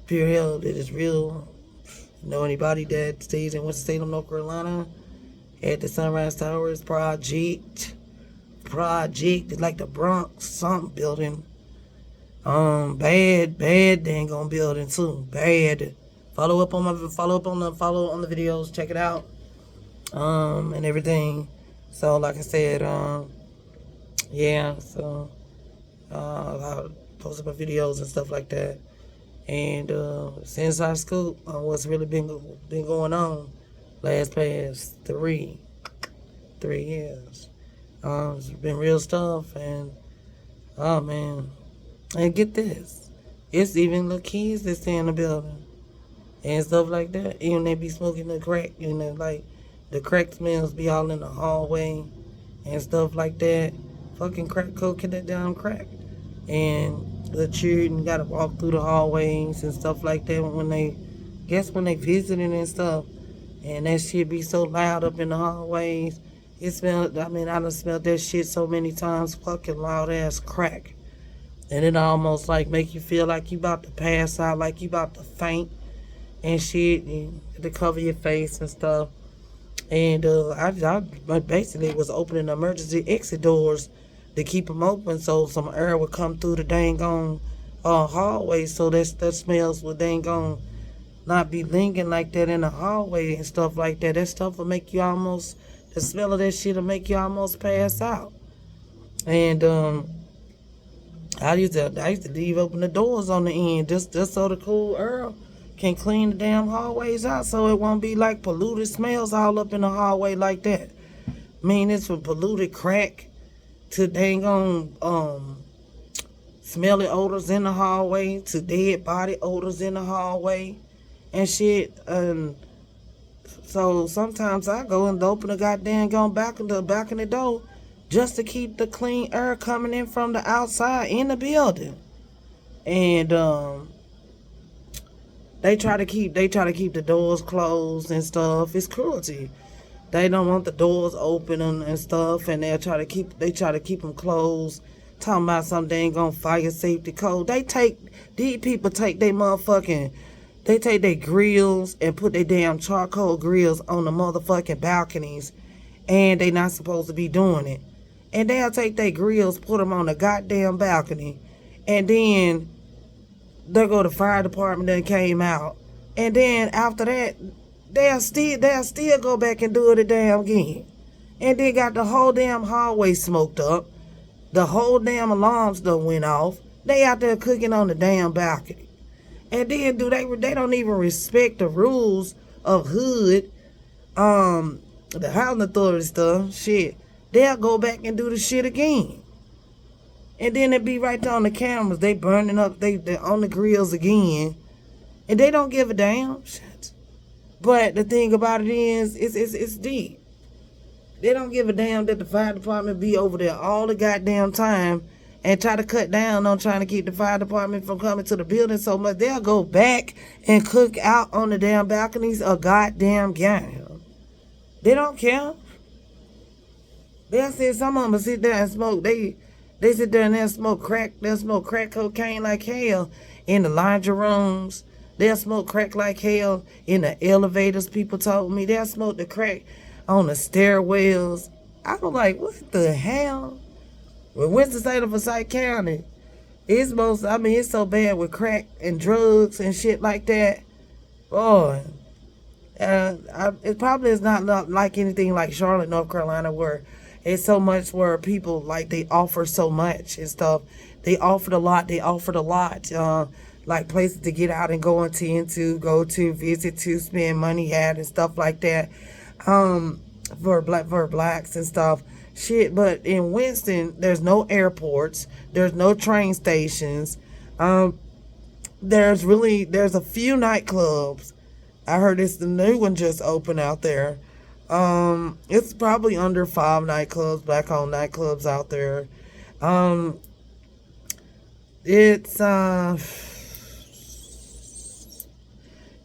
pure hell. It is real. Know anybody that stays in Winston-Salem, North Carolina, at the Sunrise Towers project? It's like the Bronx something building. Bad dang gonna building too. Bad. Follow on the videos. Check it out. And everything. So like I said, yeah. So I posted my videos and stuff like that. And since high school, what's really been going on past 3 years. It's been real stuff, and oh man, and get this, it's even the kids that stay in the building and stuff like that. Even they be smoking the crack, like the crack smells be all in the hallway and stuff like that. Fucking crack coke in that damn crack, and the children gotta walk through the hallways and stuff like that when they visiting and stuff, and that shit be so loud up in the hallways. It smelled. I mean, I done smelled that shit so many times. Fucking loud ass crack, and it almost like make you feel like you about to pass out, like you about to faint and shit, and to cover your face and stuff. And I basically was opening the emergency exit doors to keep them open so some air would come through the dang on hallway, so that smells would dang on not be lingering like that in the hallway and stuff like that. That stuff will make you almost, the smell of that shit will make you almost pass out. And I used to leave open the doors on the end just so the cool air can clean the damn hallways out, so it won't be like polluted smells all up in the hallway like that. I mean, it's from polluted crack to dang on smelly odors in the hallway to dead body odors in the hallway and shit. And so sometimes I go and open the goddamn back in the door just to keep the clean air coming in from the outside in the building. And they try to keep the doors closed and stuff. It's cruelty. They don't want the doors open and stuff, and they try to keep them closed. Talking about some dang on fire safety code. These people take their motherfucking, they take their grills and put their damn charcoal grills on the motherfucking balconies, and they not supposed to be doing it. And they'll take their grills, put them on the goddamn balcony, and then they'll go to the fire department that came out, and then after that, they'll still go back and do it again. And they got the whole damn hallway smoked up. The whole damn alarms done went off. They out there cooking on the damn balcony. And then they don't even respect the rules of hood, the housing authority stuff. Shit. They'll go back and do the shit again. And then it be right there on the cameras. They burning up, they on the grills again. And they don't give a damn. Shit. But the thing about it is, it's deep. They don't give a damn that the fire department be over there all the goddamn time and try to cut down on trying to keep the fire department from coming to the building so much. They'll go back and cook out on the damn balconies a goddamn game. They don't care. They'll say some of them will sit there and smoke. They sit there and they'll smoke crack. They'll smoke crack cocaine like hell in the laundry rooms. They'll smoke crack like hell in the elevators, people told me. They'll smoke the crack on the stairwells. I was like, what the hell? Well, Winston-Salem of Forsyth County, it's so bad with crack and drugs and shit like that. Boy, it probably is not like anything like Charlotte, North Carolina, where it's so much where people, like, they offer so much and stuff. They offered a lot. Like places to get out and go to visit, to spend money at and stuff like that. For blacks and stuff. Shit, but in Winston, there's no airports. There's no train stations. There's a few nightclubs. I heard the new one just opened out there. It's probably under 5 nightclubs, black-owned nightclubs out there.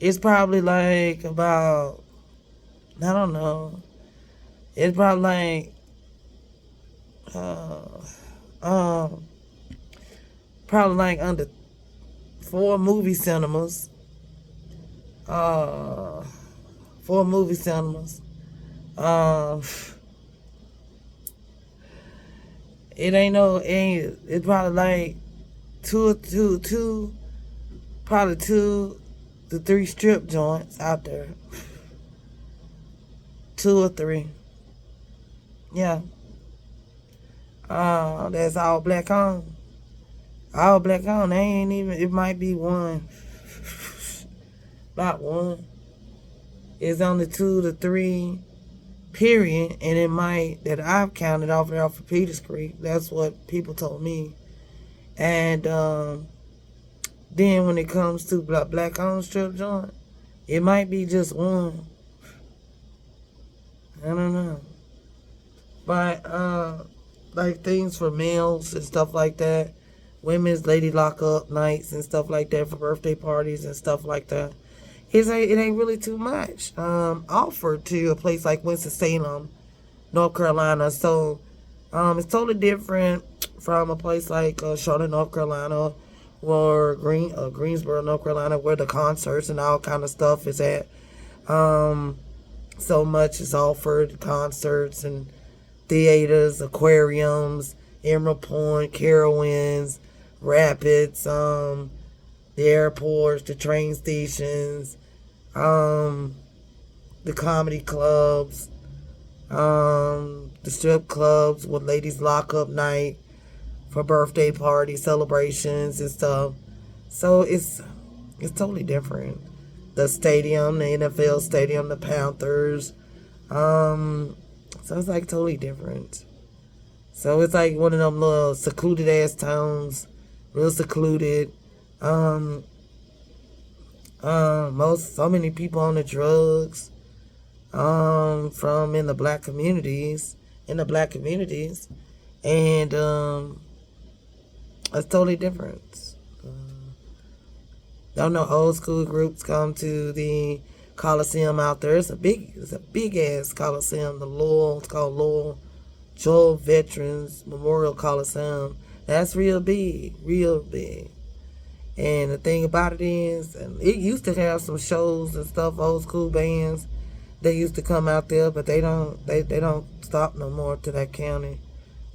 It's probably like about, I don't know. It's probably like probably like under 4 movie cinemas. 4 movie cinemas. It's probably like probably 2 to 3 strip joints out there. 2 or 3. Yeah. That's all black on. All black on. They ain't even, it might be one. About one. It's only 2 to 3, period. And it might, that I've counted off there off of Peters Creek. That's what people told me. And then when it comes to black on strip joint, it might be just one. I don't know. But like things for males and stuff like that, women's lady lock-up nights and stuff like that for birthday parties and stuff like that. It ain't really too much offered to a place like Winston-Salem, North Carolina. So it's totally different from a place like Charlotte, North Carolina, or Greensboro, North Carolina, where the concerts and all kind of stuff is at. So much is offered, concerts and theaters, aquariums, Emerald Point, Carowinds, Rapids, the airports, the train stations, the comedy clubs, the strip clubs with ladies lock up night for birthday parties, celebrations and stuff. So it's totally different. The stadium, the NFL stadium, the Panthers. So it's like totally different. So it's like one of them little secluded ass towns, real secluded. So many people on the drugs. From in the black communities, and it's totally different. Don't know old school groups come to the Coliseum out there. It's a big ass Coliseum. It's called Lowell Joel Veterans Memorial Coliseum. That's real big. And the thing about it is, it used to have some shows and stuff, old school bands. They used to come out there, but they don't stop no more to that county.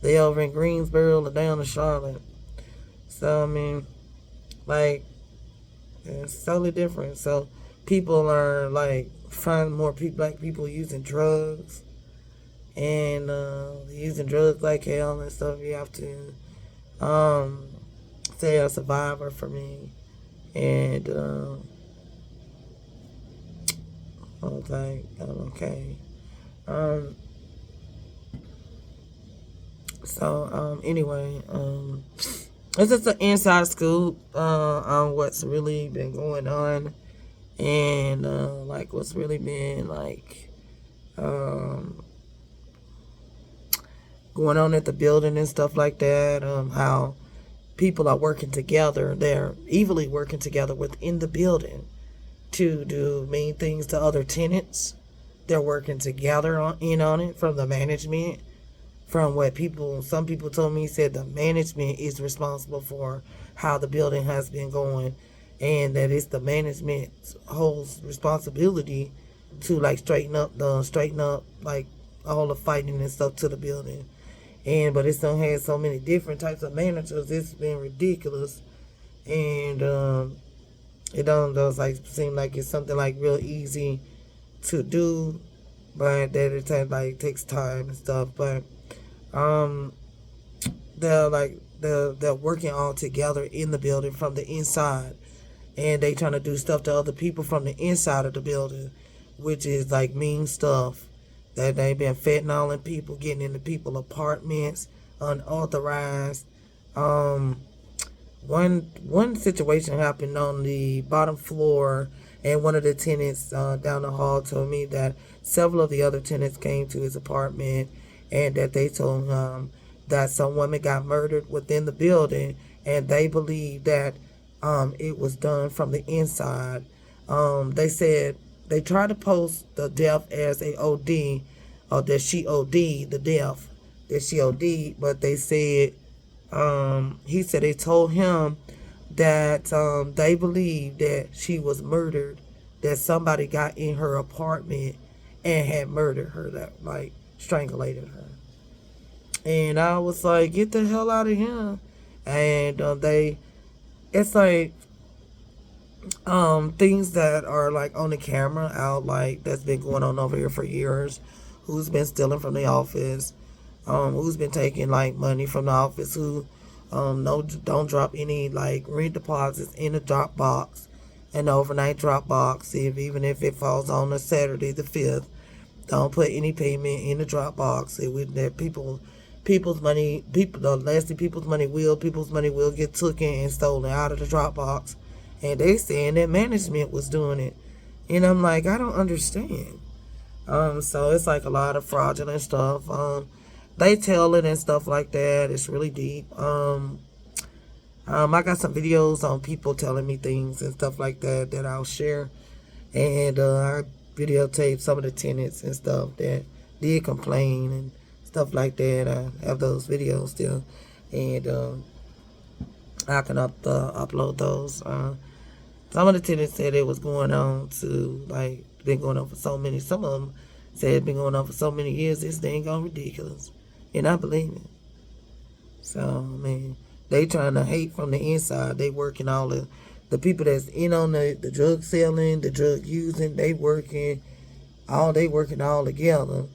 They over in Greensboro or down in Charlotte. So I mean, like, it's totally different. So people are like finding more black people using drugs and using drugs like hell and stuff. You have to say a survivor for me. And okay. Anyway, it's just an inside scoop on what's really been going on, and like what's really been like going on at the building and stuff like that. How people are working together. They're evilly working together within the building to do mean things to other tenants. They're working together on it from the management. From what some people told me, said the management is responsible for how the building has been going, and that it's the management's whole responsibility to like straighten up like all the fighting and stuff to the building. But it's done had so many different types of managers. It's been ridiculous, and it don't does like seem like it's something like real easy to do, but that it takes time and stuff. But they're working all together in the building from the inside, and they trying to do stuff to other people from the inside of the building, which is like mean stuff. That they been fentanyling people, getting into people apartments, unauthorized. One situation happened on the bottom floor, and one of the tenants down the hall told me that several of the other tenants came to his apartment, and that they told him that some woman got murdered within the building, and they believe that it was done from the inside. They said they tried to post the death as a OD, or that she OD'd, the death, that she OD'd, but they said, he said they told him that they believe that she was murdered, that somebody got in her apartment and had murdered her, that like strangulated her. And I was like, get the hell out of here. And they it's like things that are like on the camera out, like that's been going on over here for years. Who's been stealing from the office? Who's been taking like money from the office? Who no don't drop any like rent deposits in the drop box, an overnight drop box. If even if it falls on a Saturday the 5th, don't put any payment in the drop box. It would that people's money, people, the nasty people's money will get taken and stolen out of the drop box. And they saying that management was doing it. And I'm like, I don't understand. So it's like a lot of fraudulent stuff. They tell it and stuff like that. It's really deep. I got some videos on people telling me things and stuff like that that I'll share. And I videotaped some of the tenants and stuff that did complain and stuff like that. I have those videos still. And I can upload those. Some of the tenants said it was going on to, like, been going on for so many. Some of them said it's been going on for so many years. This thing gone ridiculous. And I believe it. So, man, they trying to hate from the inside. They working all the people that's in on the drug selling, the drug using, they working all together.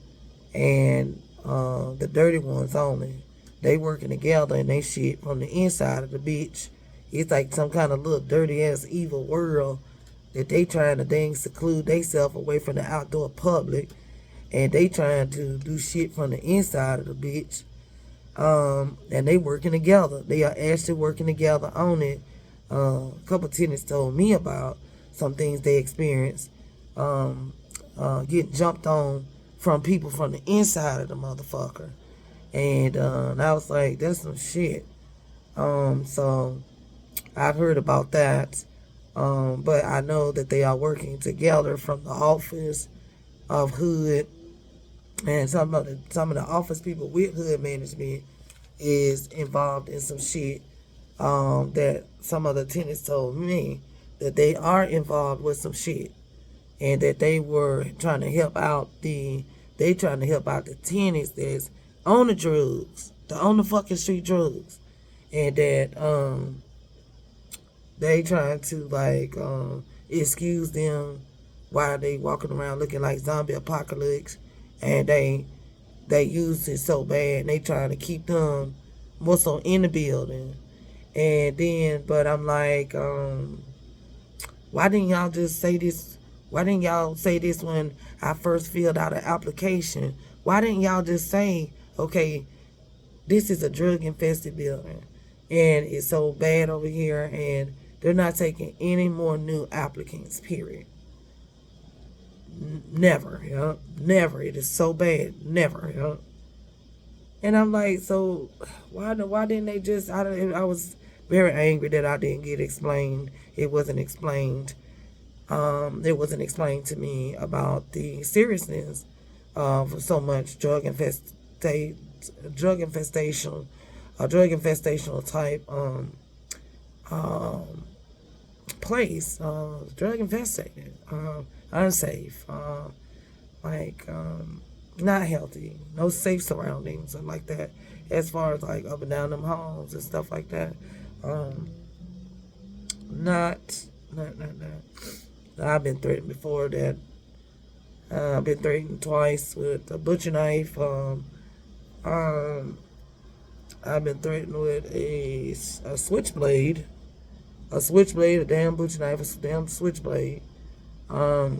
And the dirty ones only. They working together and they shit from the inside of the bitch. It's like some kind of little dirty ass evil world that they trying to dang seclude themselves away from the outdoor public, and they trying to do shit from the inside of the bitch. And they working together. They are actually working together on it. A couple tenants told me about some things they experienced, getting jumped on from people from the inside of the motherfucker. And I was like, that's some shit. So I've heard about that, but I know that they are working together from the office of Hood, and some of the office people with Hood management is involved in some shit that some of the tenants told me that they are involved with some shit, and that they were trying to help out the tenants that's on the drugs, on the fucking street drugs, and that they trying to like excuse them while they walking around looking like zombie apocalypse, and they used it so bad and they trying to keep them also in the building. And then, but I'm like, why didn't y'all just say this? Why didn't y'all say this when I first filled out an application? Why didn't y'all just say, okay, this is a drug infested building and it's so bad over here and they're not taking any more new applicants, period. Never, you know? Never. It is so bad. Never, you know? And I'm like, so why didn't they just, I was very angry that I didn't get explained. It wasn't explained. It wasn't explained to me about the seriousness of so much drug infestational type place, drug infested, unsafe, like not healthy, no safe surroundings and like that, as far as like up and down them halls and stuff like that. Not. I've been threatened before that. I've been threatened twice with a butcher knife. I've been threatened with a switchblade, a damn butcher knife, a damn switchblade. I've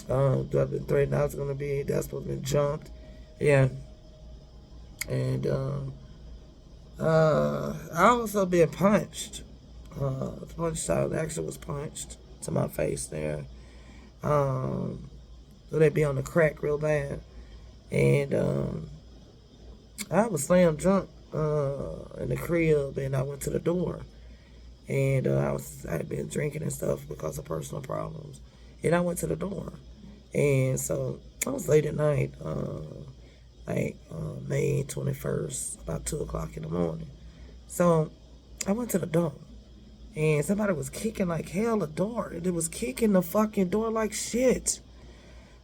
been threatened that's supposed to be jumped. Yeah. And I also been punched. Punched out, actually was punched to my face there. So they be on the crack real bad. And I was slam drunk in the crib, and I went to the door. And I had been drinking and stuff because of personal problems. And I went to the door. And so I was late at night, May 21st, about 2 o'clock in the morning. So I went to the door. And somebody was kicking like hell the door. It was kicking the fucking door like shit.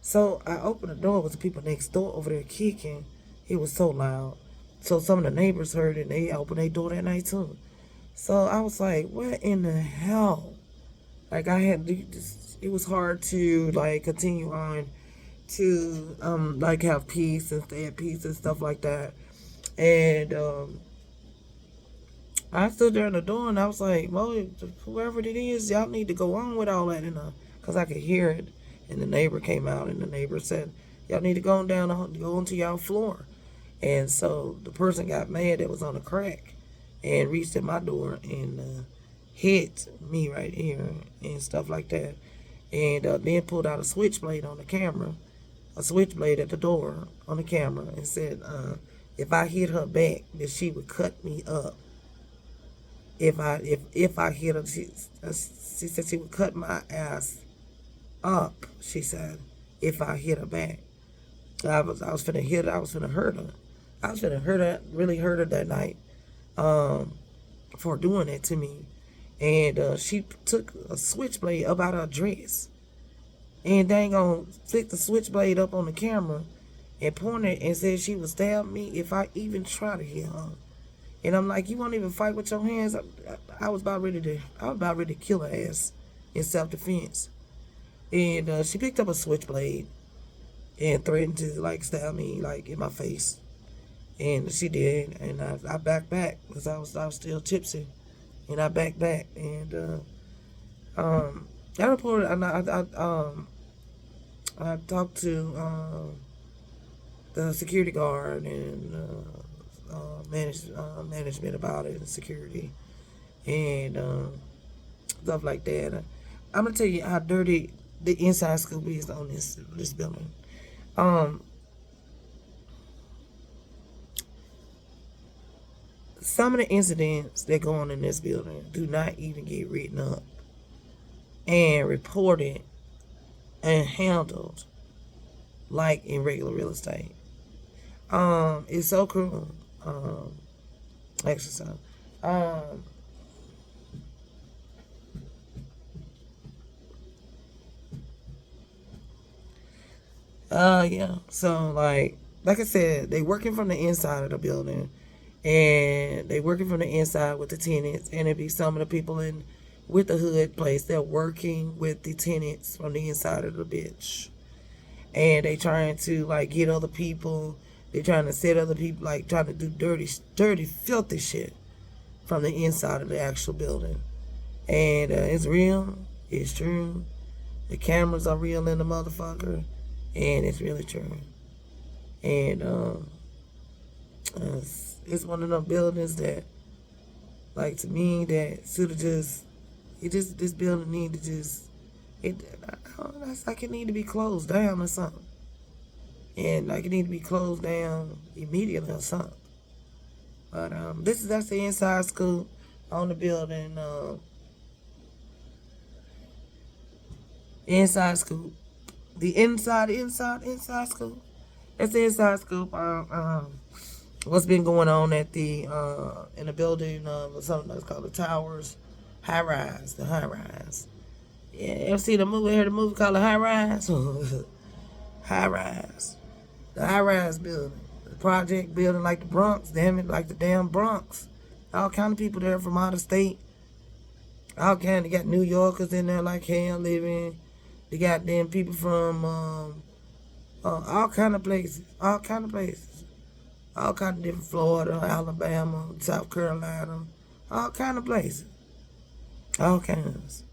So I opened the door with the people next door over there kicking. It was so loud. So some of the neighbors heard it and they opened their door that night too. So I was like, what in the hell? Like I had this, it was hard to like continue on to like have peace and stay at peace and stuff like that. And I stood there in the door and I was like, well, whoever it is, y'all need to go on with all that, because I could hear it. And the neighbor came out and the neighbor said, y'all need to go on down, go onto y'all floor. And so the person got mad that was on the crack and reached at my door and hit me right here and stuff like that. And then pulled out a switchblade on the camera, a switchblade at the door on the camera, and said, if I hit her back, that she would cut me up. If I hit her, she said she would cut my ass up. She said, if I hit her back. I was finna hit her. I was finna hurt her. I was finna hurt her, really hurt her that night, for doing that to me. And she took a switchblade up out of her dress, and dang on flicked the switchblade up on the camera, and pointed and said she would stab me if I even try to hit her. And I'm like, you won't even fight with your hands. I was about ready to kill her ass in self-defense. And she picked up a switchblade and threatened to like stab me like in my face. And she did, and I backed back because I was still tipsy, and I backed back. And I reported. I talked to the security guard and management about it, and security and stuff like that. I'm gonna tell you how dirty the inside scoop is on this building. Some of the incidents that go on in this building do not even get written up and reported and handled like in regular real estate. It's so cruel. Exercise. Yeah. So like I said, they working from the inside of the building, and they working from the inside with the tenants, and it be some of the people in with the hood place. They're working with the tenants from the inside of the bitch, and they trying to like get other people. They're trying to set other people, like trying to do dirty, filthy shit from the inside of the actual building. And it's real. It's true. The cameras are real in the motherfucker, and it's really true. And it's one of them buildings that, like, to me, that should have this building need to just, it's like it need to be closed down or something. And like it need to be closed down immediately or something. But that's the inside scoop on the building. Inside scoop. The inside scoop. That's the inside scoop. What's been going on at the in the building something that's called the Towers, High Rise, the High Rise. Yeah, ever see the movie? Heard the movie called the High Rise? High Rise. The high-rise building, the project building like the Bronx, damn it, like the damn Bronx. All kind of people there from out of state. All kind. They got New Yorkers in there like hell living. They got them people from all kind of places, all kind of different Florida, Alabama, South Carolina, all kind of places, all kinds,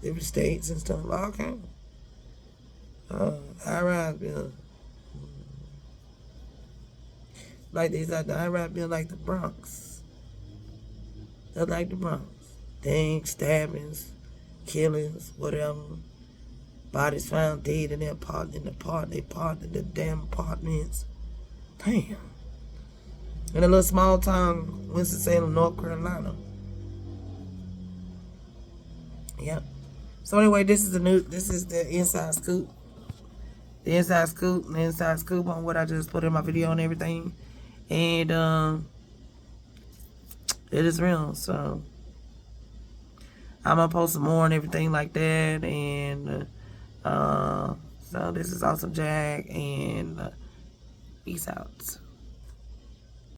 different states and stuff, all kinds. High-rise building. Like these like the high-rise building like the Bronx. They're like the Bronx. Things, stabbings, killings, whatever. Bodies found dead in their the damn apartments. Damn. In a little small town, Winston-Salem, North Carolina. Yep. So anyway, this is the inside scoop. The inside scoop on what I just put in my video and everything. And it is real. So I'm gonna post some more and everything like that. And so this is Awesome Jag, and peace out.